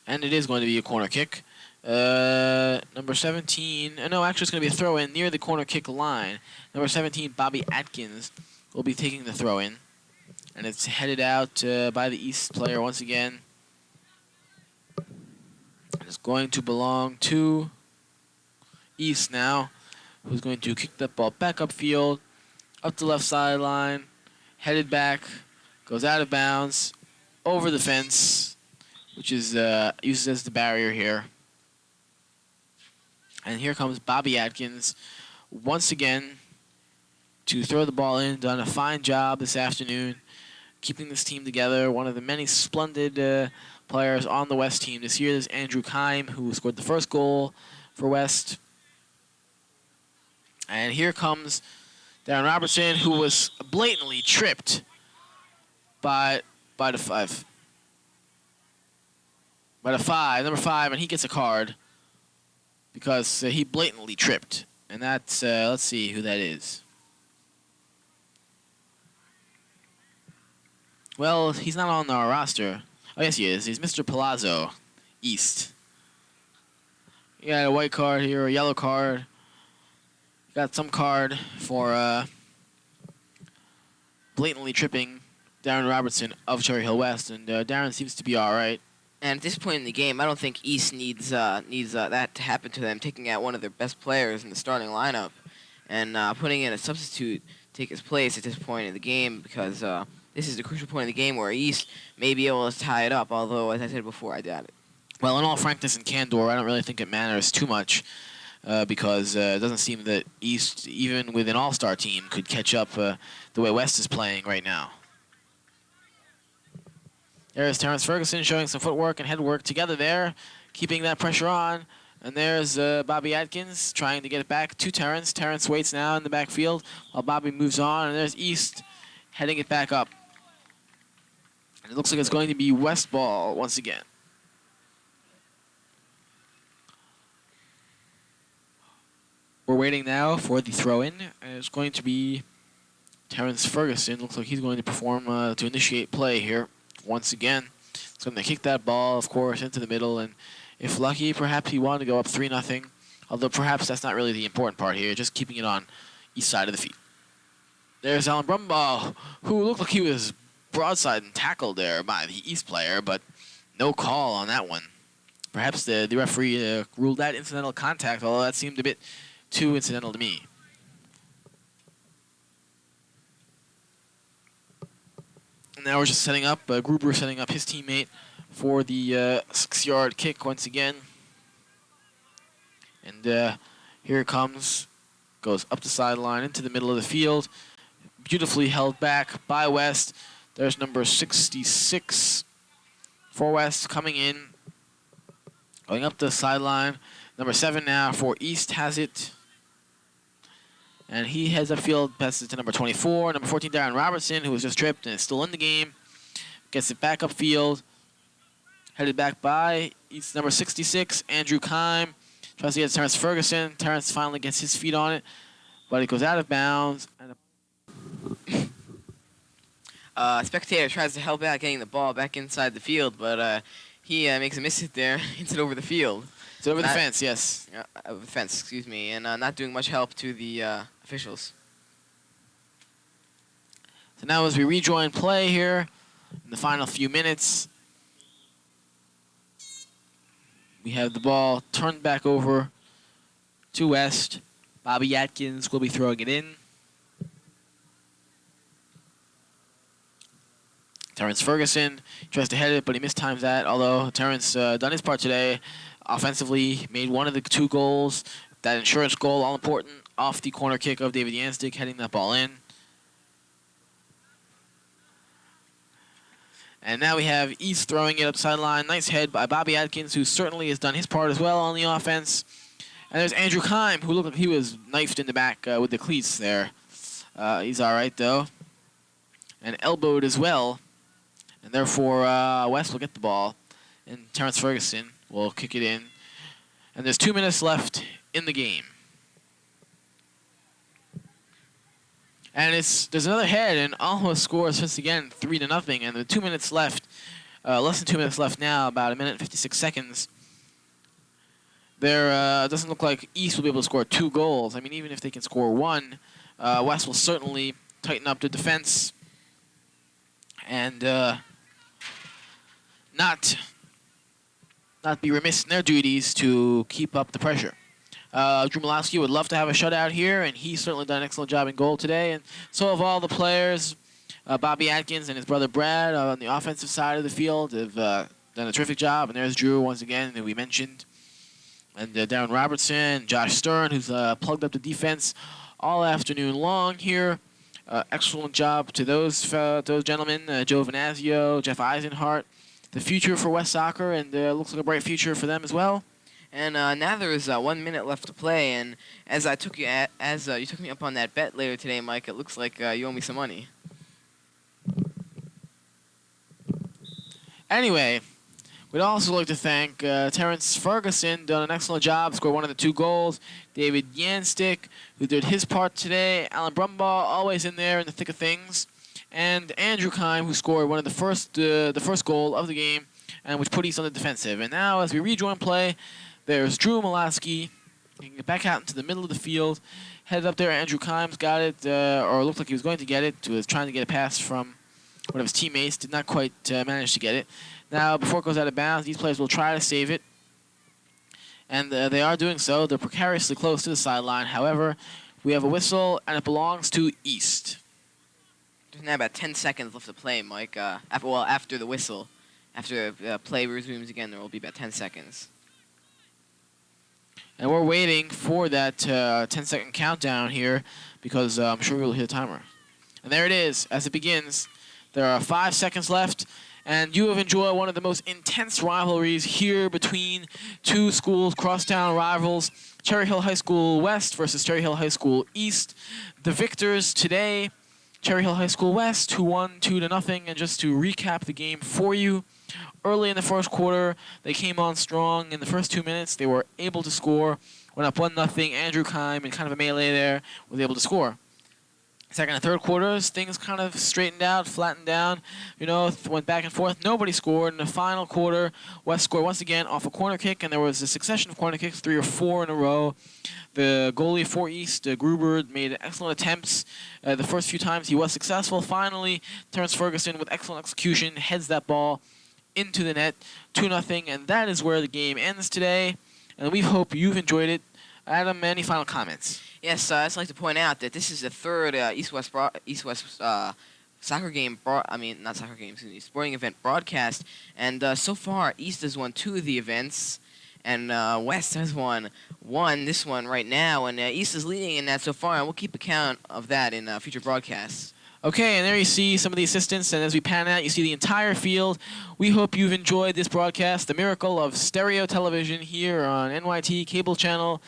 And it is going to be a corner kick. Number 17, no, actually it's going to be a throw-in near the corner kick line. Number 17, Bobby Atkins, will be taking the throw-in. And it's headed out by the East player once again. And it's going to belong to East now, who's going to kick that ball back upfield, up the left sideline, headed back, goes out of bounds, over the fence, which is used as the barrier here. And here comes Bobby Atkins once again to throw the ball in. Done a fine job this afternoon keeping this team together. One of the many splendid players on the West team this year. There's Andrew Kime, who scored the first goal for West. And here comes Darren Robertson, who was blatantly tripped by the five. By the five, number 5, and he gets a card because he blatantly tripped. And that's, let's see who that is. Well, he's not on our roster. Oh, yes, he is. He's Mr. Palazzo, East. You got a white card here, a yellow card. Got some card for blatantly tripping Darren Robertson of Cherry Hill West, and Darren seems to be all right. And at this point in the game, I don't think East needs that to happen to them, taking out one of their best players in the starting lineup and putting in a substitute take his place at this point in the game, because this is the crucial point in the game where East may be able to tie it up, although, as I said before, I doubt it. Well, in all frankness and candor, I don't really think it matters too much because it doesn't seem that East, even with an all-star team, could catch up the way West is playing right now. There's Terrence Ferguson showing some footwork and head work together there, keeping that pressure on. And there's Bobby Atkins trying to get it back to Terrence. Terrence waits now in the backfield while Bobby moves on. And there's East heading it back up. And it looks like it's going to be West ball once again. We're waiting now for the throw-in. It's going to be Terrence Ferguson. Looks like he's going to perform to initiate play here once again. He's going to kick that ball, of course, into the middle. And if lucky, perhaps he wanted to go up 3-0. Although perhaps that's not really the important part here, just keeping it on east side of the feet. There's Alan Brumbaugh, who looked like he was broadside and tackled there by the East player, but no call on that one. Perhaps the referee ruled that incidental contact, although that seemed a bit too incidental to me. And now we're just setting up, Gruber setting up his teammate for the 6-yard kick once again. And here it comes. Goes up the sideline into the middle of the field. Beautifully held back by West. There's number 66 for West coming in. Going up the sideline. Number 7 now for East has it. And he heads upfield, passes it to number 24. Number 14, Darren Robertson, who was just tripped and is still in the game. Gets it back upfield. Headed back by East number 66, Andrew Kime. Tries to get Terrence Ferguson. Terrence finally gets his feet on it, but it goes out of bounds. Spectator tries to help out getting the ball back inside the field, but he makes a miss hit there, hits it over the field. It's over the fence, yes. Over the fence, excuse me, and not doing much help to the officials. So now as we rejoin play here in the final few minutes, we have the ball turned back over to West. Bobby Atkins will be throwing it in. Terrence Ferguson tries to head it, but he mistimes that, although Terrence done his part today. Offensively, made one of the 2 goals. That insurance goal, all important, off the corner kick of David Yanstig, heading that ball in. And now we have East throwing it up the sideline. Nice head by Bobby Atkins, who certainly has done his part as well on the offense. And there's Andrew Kime, who looked like he was knifed in the back with the cleats there. He's all right, though. And elbowed as well. And therefore, West will get the ball. And Terrence Ferguson will kick it in. And there's 2 minutes left in the game. And there's another head, and almost scores once again 3-0. And the 2 minutes left, less than 2 minutes left now, about 1 minute and 56 seconds. There doesn't look like East will be able to score 2 goals. I mean, even if they can score 1, West will certainly tighten up the defense and not be remiss in their duties to keep up the pressure. Drew Malowski would love to have a shutout here, and he's certainly done an excellent job in goal today. And so have all the players. Bobby Atkins and his brother Brad on the offensive side of the field have done a terrific job. And there's Drew once again, that we mentioned. And Darren Robertson, Josh Stern, who's plugged up the defense all afternoon long here. Excellent job to those gentlemen, Joe Venazio, Jeff Eisenhart. The future for West Soccer, and looks like a bright future for them as well. And now there is 1 minute left to play. And as I took you you took me up on that bet later today, Mike, it looks like you owe me some money. Anyway, we'd also like to thank Terrence Ferguson, done an excellent job, scored one of the 2 goals. David Yanstick, who did his part today. Alan Brumbaugh, always in there in the thick of things. And Andrew Kime, who scored one of the first goal of the game, and which put East on the defensive. And now, as we rejoin play, there's Drew Molaski. He can get back out into the middle of the field. Headed up there, Andrew Kimes got it, or looked like he was going to get it. He was trying to get a pass from one of his teammates. Did not quite manage to get it. Now, before it goes out of bounds, these players will try to save it. And they are doing so. They're precariously close to the sideline. However, we have a whistle, and it belongs to East. There's now about 10 seconds left to play, Mike. After the whistle. After play resumes again, there will be about 10 seconds. And we're waiting for that 10-second countdown here because I'm sure we'll hit a timer. And there it is as it begins. There are 5 seconds left, and you have enjoyed one of the most intense rivalries here between 2 schools, crosstown rivals, Cherry Hill High School West versus Cherry Hill High School East. The victors today, Cherry Hill High School West, who won 2-0. And just to recap the game for you, early in the first quarter, they came on strong. In the first 2 minutes, they were able to score. Went up 1-0. Andrew Kime, in kind of a melee there, was able to score. Second and third quarters, things kind of straightened out, flattened down. Went back and forth. Nobody scored. In the final quarter, West scored once again off a corner kick, and there was a succession of corner kicks, 3 or 4 in a row. The goalie for East, Gruber, made excellent attempts. The first few times he was successful. Finally, Terrence Ferguson, with excellent execution, heads that ball into the net, 2-0, and that is where the game ends today. And we hope you've enjoyed it. Adam, any final comments? Yes, I'd just like to point out that this is the third East-West soccer game. Not soccer game, excuse me, sporting event broadcast. And so far, East has won 2 of the events, and West has won this one right now. And East is leading in that so far, and we'll keep account of that in future broadcasts. Okay, and there you see some of the assistants, and as we pan out, you see the entire field. We hope you've enjoyed this broadcast, the miracle of stereo television here on NYT Cable Channel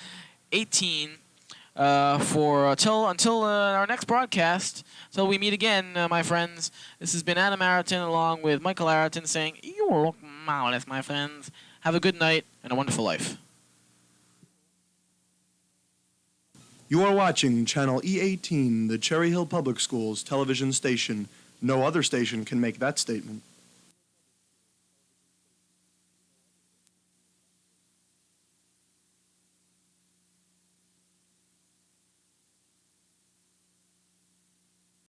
18. Until our next broadcast, till we meet again, my friends. This has been Adam Arrington along with Michael Arrington saying, "You look marvelous, my friends. Have a good night and a wonderful life." You are watching Channel E18, the Cherry Hill Public Schools television station. No other station can make that statement.